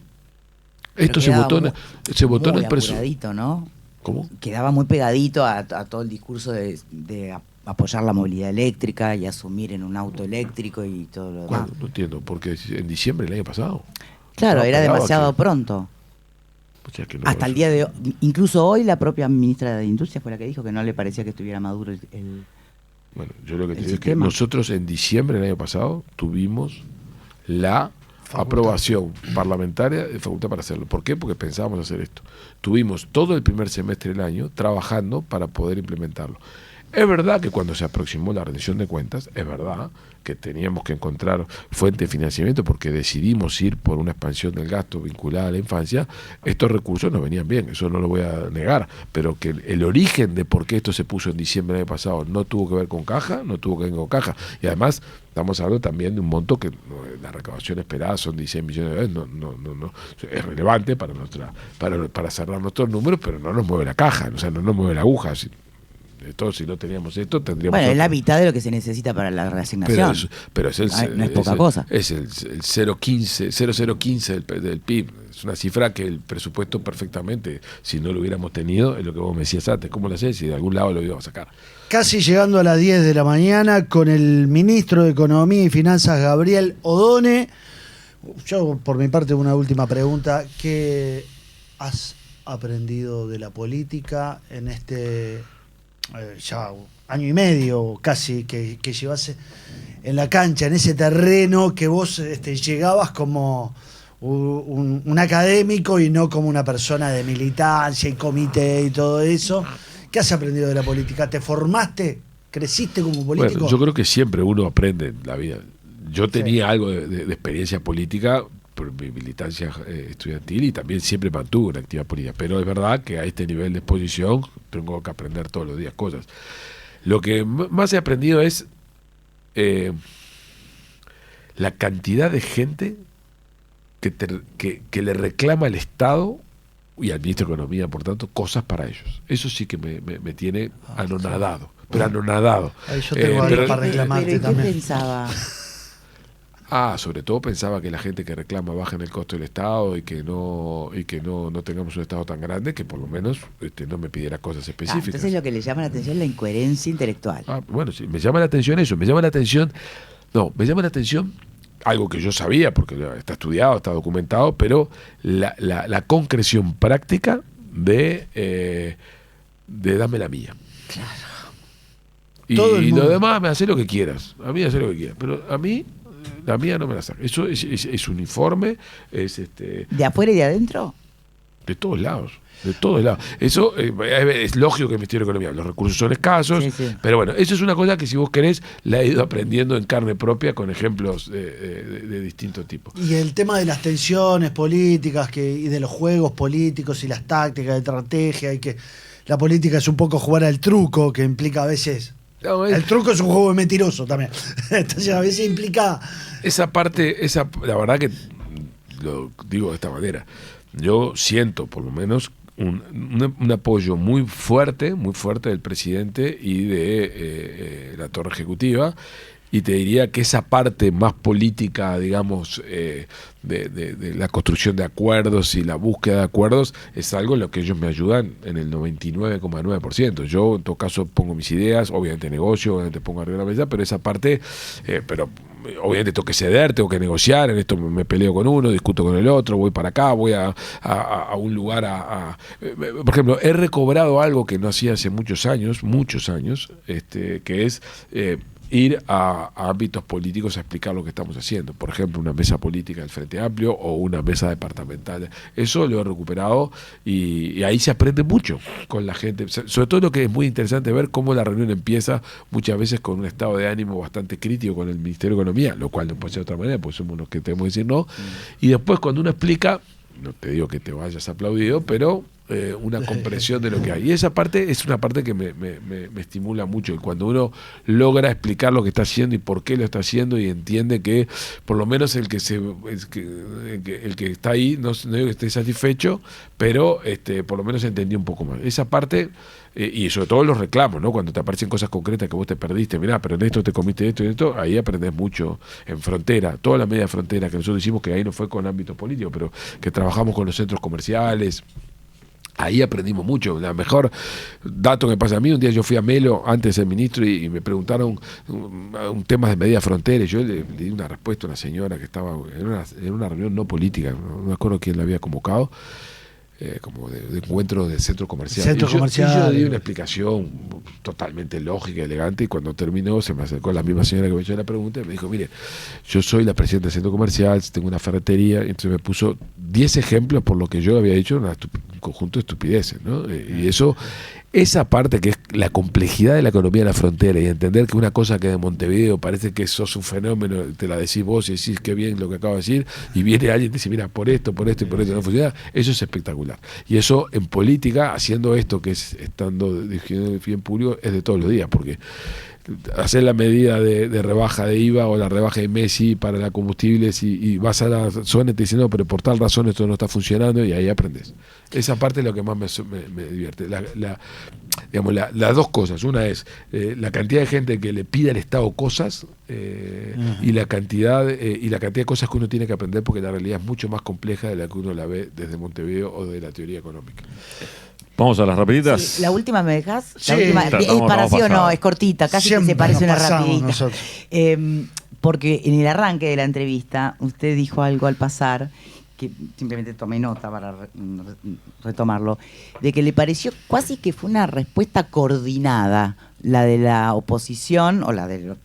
[SPEAKER 1] Esto se votó en el
[SPEAKER 5] presupuesto, ¿no?
[SPEAKER 1] ¿Cómo?
[SPEAKER 5] Quedaba muy pegadito a todo el discurso de apoyar la movilidad eléctrica y asumir en un auto eléctrico y todo lo demás.
[SPEAKER 1] No entiendo, porque en diciembre del año pasado.
[SPEAKER 5] Claro, era demasiado pronto.
[SPEAKER 1] O sea que no,
[SPEAKER 5] hasta el día de hoy, incluso hoy la propia ministra de Industria fue la que dijo que no le parecía que estuviera maduro el
[SPEAKER 1] Bueno, yo lo que te digo es que
[SPEAKER 5] sistema.
[SPEAKER 1] nosotros en diciembre del año pasado tuvimos la aprobación parlamentaria de facultad para hacerlo. ¿Por qué? Porque pensábamos hacer esto. Tuvimos todo el primer semestre del año trabajando para poder implementarlo. Es verdad que cuando se aproximó la rendición de cuentas, es verdad que teníamos que encontrar fuente de financiamiento porque decidimos ir por una expansión del gasto vinculada a la infancia. Estos recursos nos venían bien, eso no lo voy a negar, pero que el origen de por qué esto se puso en diciembre del año pasado no tuvo que ver con caja, no tuvo que ver con caja. Y además estamos hablando también de un monto que la recaudación esperada son 16 millones de dólares, no es relevante para cerrar nuestros números, pero no nos mueve la caja, o sea, no nos mueve la aguja. Así. Todo, si no teníamos esto, tendríamos...
[SPEAKER 5] Bueno, es la mitad de lo que se necesita para la reasignación.
[SPEAKER 1] Pero es
[SPEAKER 5] no es poca cosa.
[SPEAKER 1] Es el 0,15 del PIB. Es una cifra que el presupuesto perfectamente, si no lo hubiéramos tenido, es lo que vos me decías antes. ¿Cómo lo hacés? Si de algún lado lo íbamos a sacar.
[SPEAKER 6] Casi llegando a las 10 de la mañana con el ministro de Economía y Finanzas, Gabriel Odone. Yo, por mi parte, una última pregunta. ¿Qué has aprendido de la política en este... ya año y medio casi que llevas en la cancha, en ese terreno que vos llegabas como un académico y no como una persona de militancia y comité y todo eso? ¿Qué has aprendido de la política? ¿Te formaste? ¿Creciste como político?
[SPEAKER 1] Bueno, yo creo que siempre uno aprende en la vida. Yo tenía algo de experiencia política por mi militancia estudiantil y también siempre mantuve una actividad política, pero es verdad que a este nivel de exposición tengo que aprender todos los días cosas. Lo que más he aprendido es la cantidad de gente que le reclama al Estado y al ministro de Economía, por tanto, cosas para ellos. Eso sí que me tiene anonadado, pero anodado.
[SPEAKER 6] Ahí yo tengo algo para reclamarte
[SPEAKER 5] pero
[SPEAKER 6] también.
[SPEAKER 5] ¿qué pensaba?
[SPEAKER 1] Sobre todo pensaba que la gente que reclama baja en el costo del Estado y que no tengamos un Estado tan grande que por lo menos no me pidiera cosas específicas.
[SPEAKER 5] Entonces lo que le llama la atención es la incoherencia intelectual.
[SPEAKER 1] Bueno, sí, me llama la atención eso, me llama la atención algo que yo sabía porque está estudiado, está documentado, pero la concreción práctica de dame la mía.
[SPEAKER 5] Claro.
[SPEAKER 1] Y lo demás me hace lo que quieras, a mí hace lo que quieras, pero a mí la mía no me la saca. Eso es uniforme, es
[SPEAKER 5] ¿De afuera y de adentro?
[SPEAKER 1] de todos lados. De todos lados. Eso es lógico que el Ministerio de Economía, los recursos son escasos,
[SPEAKER 5] Sí.
[SPEAKER 1] pero bueno, eso es una cosa que si vos querés la he ido aprendiendo en carne propia con ejemplos de distinto tipo.
[SPEAKER 6] Y el tema de las tensiones políticas y de los juegos políticos y las tácticas de estrategia y que la política es un poco jugar al truco, que implica a veces...
[SPEAKER 1] No,
[SPEAKER 6] El truco es un juego de mentiroso también. Entonces a veces implica...
[SPEAKER 1] esa parte, la verdad que lo digo de esta manera, yo siento por lo menos un apoyo muy fuerte del presidente y de la torre ejecutiva, y te diría que esa parte más política, digamos, de la construcción de acuerdos y la búsqueda de acuerdos es algo en lo que ellos me ayudan en el 99,9%. Yo en todo caso pongo mis ideas, obviamente negocio, obviamente pongo arriba de la mesa, pero esa parte, pero obviamente tengo que ceder, tengo que negociar, en esto me peleo con uno, discuto con el otro, voy para acá, voy a un lugar por ejemplo, he recobrado algo que no hacía hace muchos años, que es ir a ámbitos políticos a explicar lo que estamos haciendo. Por ejemplo, una mesa política del Frente Amplio o una mesa departamental. Eso lo he recuperado y ahí se aprende mucho con la gente. Sobre todo lo que es muy interesante ver cómo la reunión empieza muchas veces con un estado de ánimo bastante crítico con el Ministerio de Economía, lo cual no puede ser de otra manera, porque somos los que tenemos que decir no. Y después cuando uno explica, no te digo que te vayas aplaudido, pero una comprensión de lo que hay. Y esa parte es una parte que me estimula mucho. Y cuando uno logra explicar lo que está haciendo y por qué lo está haciendo y entiende que por lo menos el que está ahí, no digo que esté satisfecho, pero por lo menos entendió un poco más. Esa parte, y sobre todo los reclamos, ¿no? Cuando te aparecen cosas concretas que vos te perdiste, mirá, pero en esto te comiste esto y esto, ahí aprendés mucho. En frontera, toda la media frontera que nosotros hicimos, que ahí no fue con ámbito político, pero que trabajamos con los centros comerciales, ahí aprendimos mucho. El mejor dato que me pasa a mí, un día yo fui a Melo antes de ser ministro y me preguntaron un tema de media frontera y yo le di una respuesta a una señora que estaba en una reunión no política, no me acuerdo quién la había convocado, como de encuentro de centro comercial. Yo le di una explicación totalmente lógica y elegante, y cuando terminó se me acercó la misma señora que me hizo la pregunta y me dijo, mire, yo soy la presidenta del centro comercial, tengo una ferretería, y entonces me puso 10 ejemplos por lo que yo había dicho, un conjunto de estupideces, ¿no? Y eso, esa parte que es la complejidad de la economía de la frontera, y entender que una cosa que de Montevideo parece que sos un fenómeno, te la decís vos y decís qué bien lo que acabo de decir, y viene alguien y te dice, mira, por esto y por esto no funciona, eso es espectacular. Y eso en política, haciendo esto que es estando dirigiendo el bien público, es de todos los días, porque hacer la medida de rebaja de IVA o la rebaja de Messi para los combustibles y vas a la zona y te dicen, no, pero por tal razón esto no está funcionando, y ahí aprendes. Esa parte es lo que más me divierte. Digamos, las dos cosas. Una es la cantidad de gente que le pide al Estado cosas y la cantidad de cosas que uno tiene que aprender, porque la realidad es mucho más compleja de la que uno la ve desde Montevideo o de la teoría económica.
[SPEAKER 7] Vamos a las rapiditas.
[SPEAKER 5] Sí, la última me dejas.
[SPEAKER 6] Sí.
[SPEAKER 5] La última, ¿es para sí o no? Es cortita, casi que se parece una rapidita. Porque en el arranque de la entrevista usted dijo algo al pasar, que simplemente tomé nota para retomarlo, de que le pareció casi que fue una respuesta coordinada la de la oposición o la de los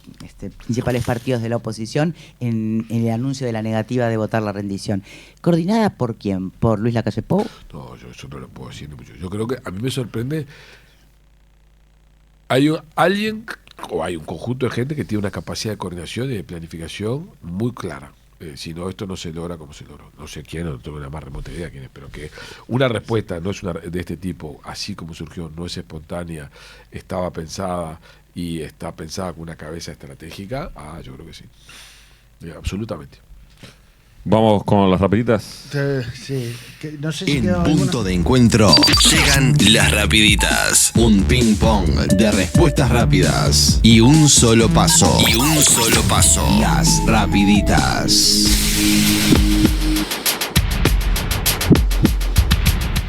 [SPEAKER 5] principales partidos de la oposición en el anuncio de la negativa de votar la rendición. ¿Coordinada por quién? ¿Por Luis Lacalle Pou?
[SPEAKER 1] No, yo eso no lo puedo decir mucho. Yo creo que a mí me sorprende. Hay alguien o hay un conjunto de gente que tiene una capacidad de coordinación y de planificación muy clara. Si no, esto no se logra como se logró. No sé quién, no tengo la más remota idea quién es, pero que una respuesta no es de este tipo, así como surgió, no es espontánea, estaba pensada y está pensada con una cabeza estratégica, yo creo que sí. Absolutamente.
[SPEAKER 7] Vamos con las rapiditas.
[SPEAKER 6] Sí. No sé si
[SPEAKER 2] en punto de encuentro llegan las rapiditas. Un ping pong de respuestas rápidas y un solo paso. Las rapiditas.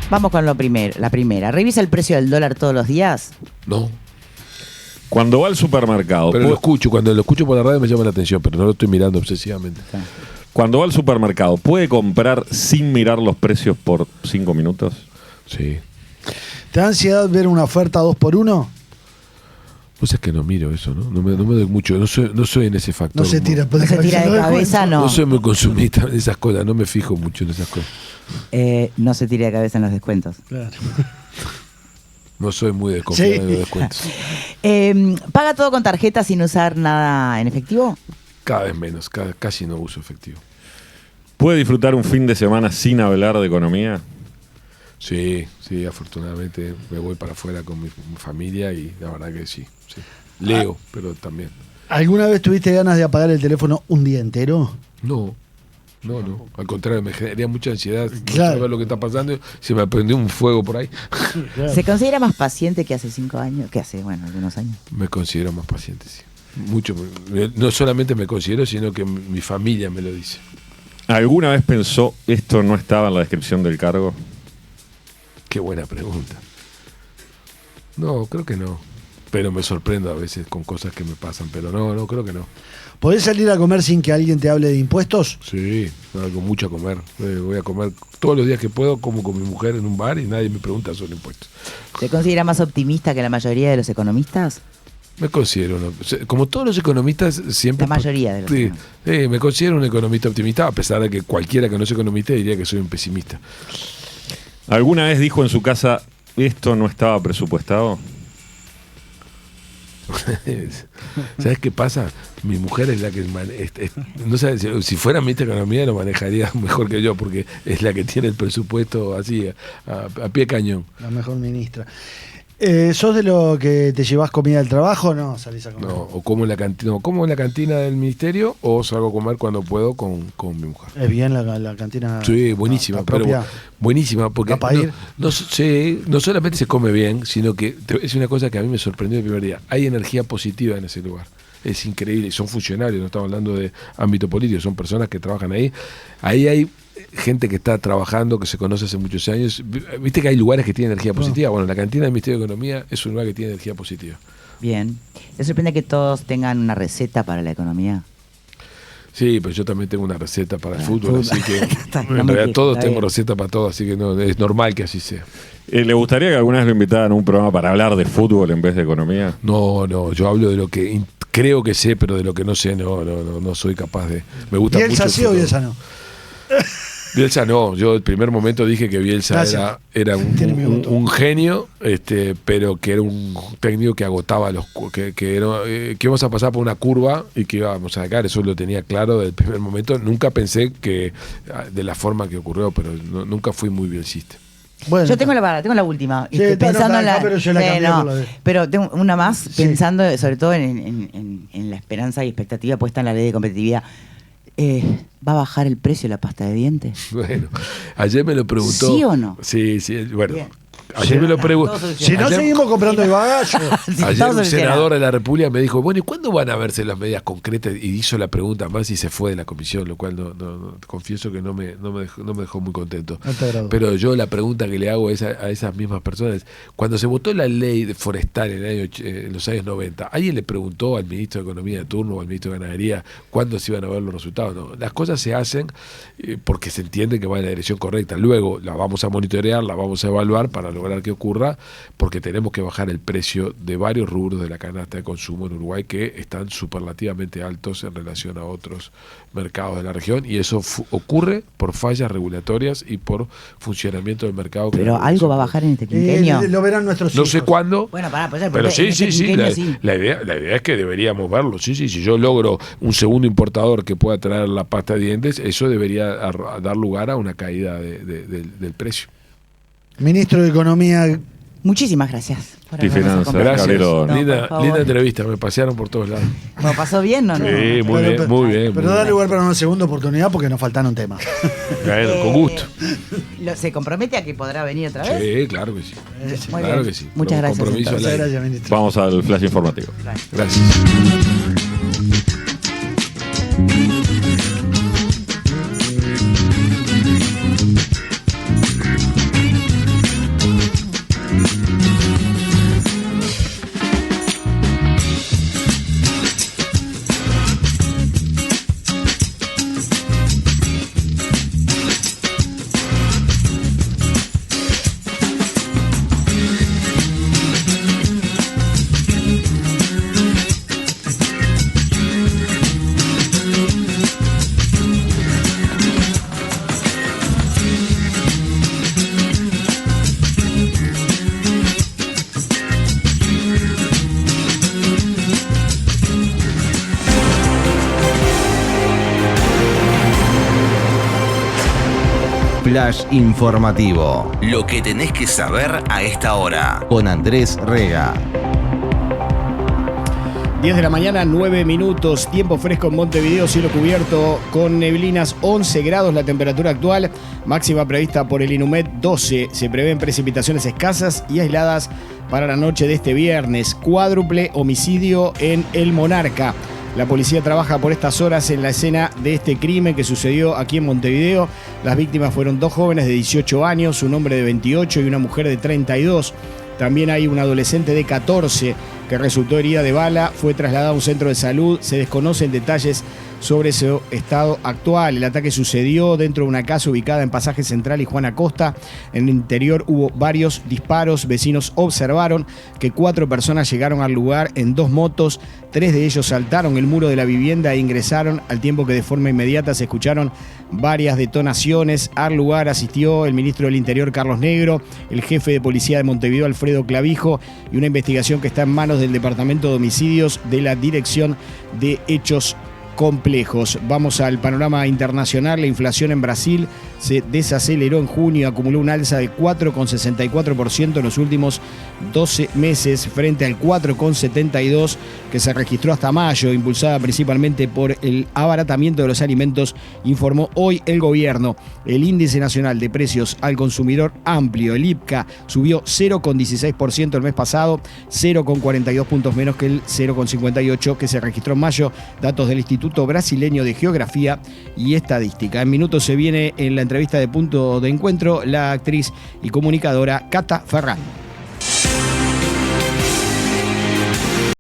[SPEAKER 5] Vamos con la primera. ¿Revisa el precio del dólar todos los días?
[SPEAKER 1] No.
[SPEAKER 7] Cuando va al supermercado.
[SPEAKER 1] Pero cuando lo escucho por la radio me llama la atención, pero no lo estoy mirando obsesivamente.
[SPEAKER 7] Cuando va al supermercado, ¿puede comprar sin mirar los precios por 5 minutos?
[SPEAKER 1] Sí.
[SPEAKER 6] ¿Te da ansiedad ver una oferta 2x1?
[SPEAKER 1] Pues es que no miro eso, ¿no? No me doy mucho, no soy en ese factor.
[SPEAKER 6] No se tira
[SPEAKER 5] de cabeza, no.
[SPEAKER 1] No soy muy consumista en esas cosas, no me fijo mucho en esas cosas.
[SPEAKER 5] No se tira de cabeza en los descuentos.
[SPEAKER 6] Claro.
[SPEAKER 1] No soy muy desconfiado de los descuentos.
[SPEAKER 5] ¿Paga todo con tarjeta sin usar nada en efectivo?
[SPEAKER 1] Cada vez menos, casi no uso efectivo.
[SPEAKER 7] ¿Puede disfrutar un fin de semana sin hablar de economía?
[SPEAKER 1] Sí, afortunadamente me voy para afuera con mi familia y la verdad que sí. Leo, pero también.
[SPEAKER 6] ¿Alguna vez tuviste ganas de apagar el teléfono un día entero?
[SPEAKER 1] No. No. Al contrario, me generaría mucha ansiedad
[SPEAKER 6] Claro.
[SPEAKER 1] saber lo que está pasando. Se me prendió un fuego por ahí.
[SPEAKER 5] ¿Se considera más paciente que hace 5 años? Que hace, algunos años.
[SPEAKER 1] Me considero más paciente, sí. Mucho. No solamente me considero, sino que mi familia me lo dice.
[SPEAKER 7] ¿Alguna vez pensó esto no estaba en la descripción del cargo?
[SPEAKER 1] Qué buena pregunta. No, creo que no. Pero me sorprendo a veces con cosas que me pasan. Pero no, creo que no.
[SPEAKER 6] ¿Podés salir a comer sin que alguien te hable de impuestos?
[SPEAKER 1] Sí, algo mucho a comer. Voy a comer todos los días que puedo, como con mi mujer en un bar y nadie me pregunta sobre impuestos.
[SPEAKER 5] ¿Se considera más optimista que la mayoría de los economistas?
[SPEAKER 1] Me considero, como todos los economistas, siempre...
[SPEAKER 5] La mayoría de los
[SPEAKER 1] Sí, me considero un economista optimista, a pesar de que cualquiera que no sea economista diría que soy un pesimista.
[SPEAKER 7] ¿Alguna vez dijo en su casa, esto no estaba presupuestado?
[SPEAKER 1] ¿Sabes qué pasa? Mi mujer es la que no sé, si fuera ministra de Economía lo manejaría mejor que yo, porque es la que tiene el presupuesto así a pie cañón.
[SPEAKER 6] La mejor ministra. ¿Sos de lo que te llevas comida al trabajo o no salís a comer?
[SPEAKER 1] No, o como en la cantina del ministerio o salgo a comer cuando puedo con mi mujer.
[SPEAKER 6] ¿Es bien la cantina?
[SPEAKER 1] Sí, buenísima,
[SPEAKER 6] la
[SPEAKER 1] pero
[SPEAKER 6] propia?
[SPEAKER 1] buenísima, porque
[SPEAKER 6] ¿Da para ir?
[SPEAKER 1] no solamente se come bien, sino que es una cosa que a mí me sorprendió el primer día. Hay energía positiva en ese lugar. Es increíble, son funcionarios, no estamos hablando de ámbito político, son personas que trabajan ahí. Ahí hay gente que está trabajando, que se conoce hace muchos años. Viste que hay lugares que tienen energía positiva. Bueno, la cantina del Ministerio de Economía es un lugar que tiene energía positiva.
[SPEAKER 5] Bien. ¿Te sorprende que todos tengan una receta para la economía?
[SPEAKER 1] Sí, pero yo también tengo una receta para el
[SPEAKER 5] Ah,
[SPEAKER 1] fútbol, así que
[SPEAKER 5] Está, no
[SPEAKER 1] en
[SPEAKER 5] me
[SPEAKER 1] realidad
[SPEAKER 5] quejo,
[SPEAKER 1] todos
[SPEAKER 5] está
[SPEAKER 1] tengo
[SPEAKER 5] bien.
[SPEAKER 1] receta para todo, así que no, es normal que así sea.
[SPEAKER 7] ¿Le gustaría que alguna vez lo invitaran a un programa para hablar de fútbol en vez de economía?
[SPEAKER 1] No, yo hablo de lo que creo que sé, pero de lo que no sé, no soy capaz de. Me gusta
[SPEAKER 6] ¿Bielsa
[SPEAKER 1] mucho.
[SPEAKER 6] sí o Bielsa no?
[SPEAKER 1] Bielsa no, yo el primer momento dije que Bielsa
[SPEAKER 6] Gracias.
[SPEAKER 1] era
[SPEAKER 6] Tiene mi voto.
[SPEAKER 1] un genio, pero que era un técnico que agotaba que íbamos a pasar por una curva y que íbamos a sacar, eso lo tenía claro desde el primer momento. Nunca pensé que de la forma que ocurrió, pero nunca fui muy bielcista.
[SPEAKER 6] Bueno,
[SPEAKER 5] Yo tengo la última.
[SPEAKER 6] Sí, está,
[SPEAKER 5] Pensando
[SPEAKER 6] no,
[SPEAKER 5] en la.
[SPEAKER 6] acá, pero yo la cambié por la de-
[SPEAKER 5] Pero tengo una más,
[SPEAKER 6] Sí.
[SPEAKER 5] pensando sobre todo en la esperanza y expectativa puesta en la ley de competitividad. ¿Va a bajar el precio de la pasta de dientes?
[SPEAKER 1] Bueno, ayer me lo preguntó.
[SPEAKER 5] ¿Sí o no?
[SPEAKER 1] Sí, bueno.
[SPEAKER 5] Bien.
[SPEAKER 1] Ayer me lo preguntó.
[SPEAKER 5] Todo
[SPEAKER 6] si no seguimos comprando el bagazo.
[SPEAKER 5] Sí,
[SPEAKER 1] Ayer
[SPEAKER 5] estamos
[SPEAKER 1] un
[SPEAKER 5] solucionados.
[SPEAKER 1] senador de la República me dijo, bueno, ¿y cuándo van a verse las medidas concretas? Y hizo la pregunta más y se fue de la comisión, lo cual no confieso que no me dejó muy contento.
[SPEAKER 6] No te agradó.
[SPEAKER 1] Pero yo la pregunta que le hago a esas mismas personas, cuando se votó la ley forestal en los años 90, ¿alguien le preguntó al ministro de Economía de turno o al ministro de Ganadería cuándo se iban a ver los resultados? No, las cosas se hacen porque se entiende que va en la dirección correcta. Luego la vamos a monitorear, la vamos a evaluar para lograr que ocurra, porque tenemos que bajar el precio de varios rubros de la canasta de consumo en Uruguay que están superlativamente altos en relación a otros mercados de la región, y eso ocurre por fallas regulatorias y por funcionamiento del mercado.
[SPEAKER 5] Pero algo va a bajar en este quinquenio.
[SPEAKER 6] Lo verán nuestros
[SPEAKER 1] No
[SPEAKER 6] hijos.
[SPEAKER 1] sé cuándo.
[SPEAKER 5] Bueno, pues
[SPEAKER 1] Pero sí, la idea es que deberíamos verlo. Sí, si yo logro un segundo importador que pueda traer la pasta de dientes, eso debería dar lugar a una caída del precio.
[SPEAKER 6] Ministro de Economía.
[SPEAKER 5] Muchísimas gracias. por
[SPEAKER 7] Y
[SPEAKER 5] habernos
[SPEAKER 7] finanzas.
[SPEAKER 5] acompañado.
[SPEAKER 1] Gracias.
[SPEAKER 7] Calderón.
[SPEAKER 5] No,
[SPEAKER 1] linda,
[SPEAKER 5] por favor.
[SPEAKER 1] linda entrevista, me pasearon por todos lados.
[SPEAKER 5] ¿Lo pasó bien o no?
[SPEAKER 1] Sí, muy
[SPEAKER 6] Pero-
[SPEAKER 1] bien, muy bien.
[SPEAKER 6] Pero
[SPEAKER 1] muy
[SPEAKER 6] da
[SPEAKER 1] bien.
[SPEAKER 6] lugar para una segunda oportunidad porque nos faltaron temas.
[SPEAKER 1] Bueno, con gusto.
[SPEAKER 5] ¿Se compromete a que podrá venir otra vez?
[SPEAKER 1] Sí, claro que sí.
[SPEAKER 5] Muy
[SPEAKER 1] Claro
[SPEAKER 5] bien.
[SPEAKER 1] que sí.
[SPEAKER 5] Muchas gracias,
[SPEAKER 1] Compromiso al
[SPEAKER 6] Muchas
[SPEAKER 1] aire.
[SPEAKER 6] gracias, ministro.
[SPEAKER 7] Vamos al flash informativo.
[SPEAKER 1] Gracias.
[SPEAKER 2] Flash informativo. Lo que tenés que saber a esta hora. Con Andrés Rega.
[SPEAKER 8] 10 de la mañana, 9 minutos, tiempo fresco en Montevideo, cielo cubierto con neblinas, 11 grados la temperatura actual, máxima prevista por el INUMED 12. Se prevén precipitaciones escasas y aisladas para la noche de este viernes. Cuádruple homicidio en El Monarca. La policía trabaja por estas horas en la escena de este crimen que sucedió aquí en Montevideo. Las víctimas fueron 2 jóvenes de 18 años, un hombre de 28 y una mujer de 32. También hay un adolescente de 14 que resultó herida de bala, fue trasladado a un centro de salud. Se desconocen detalles sobre su estado actual. El ataque sucedió dentro de una casa ubicada en Pasaje Central y Juan Acosta. En el interior hubo varios disparos. Vecinos observaron que 4 personas llegaron al lugar en 2 motos. 3 de ellos saltaron el muro de la vivienda e ingresaron, al tiempo que de forma inmediata se escucharon varias detonaciones. Al lugar asistió el ministro del Interior, Carlos Negro, el jefe de policía de Montevideo, Alfredo Clavijo, y una investigación que está en manos del Departamento de Homicidios de la Dirección de Hechos Complejos. Vamos al panorama internacional. La inflación en Brasil se desaceleró en junio, acumuló un alza de 4,64% en los últimos 12 meses frente al 4,72% que se registró hasta mayo, impulsada principalmente por el abaratamiento de los alimentos, informó hoy el gobierno. El índice nacional de precios al consumidor amplio, el IPCA, subió 0,16% el mes pasado, 0,42 puntos menos que el 0,58 que se registró en mayo, datos del Instituto Brasileño de Geografía y Estadística. En minutos se viene en la entrevista de Punto de Encuentro la actriz y comunicadora Cata Ferrán.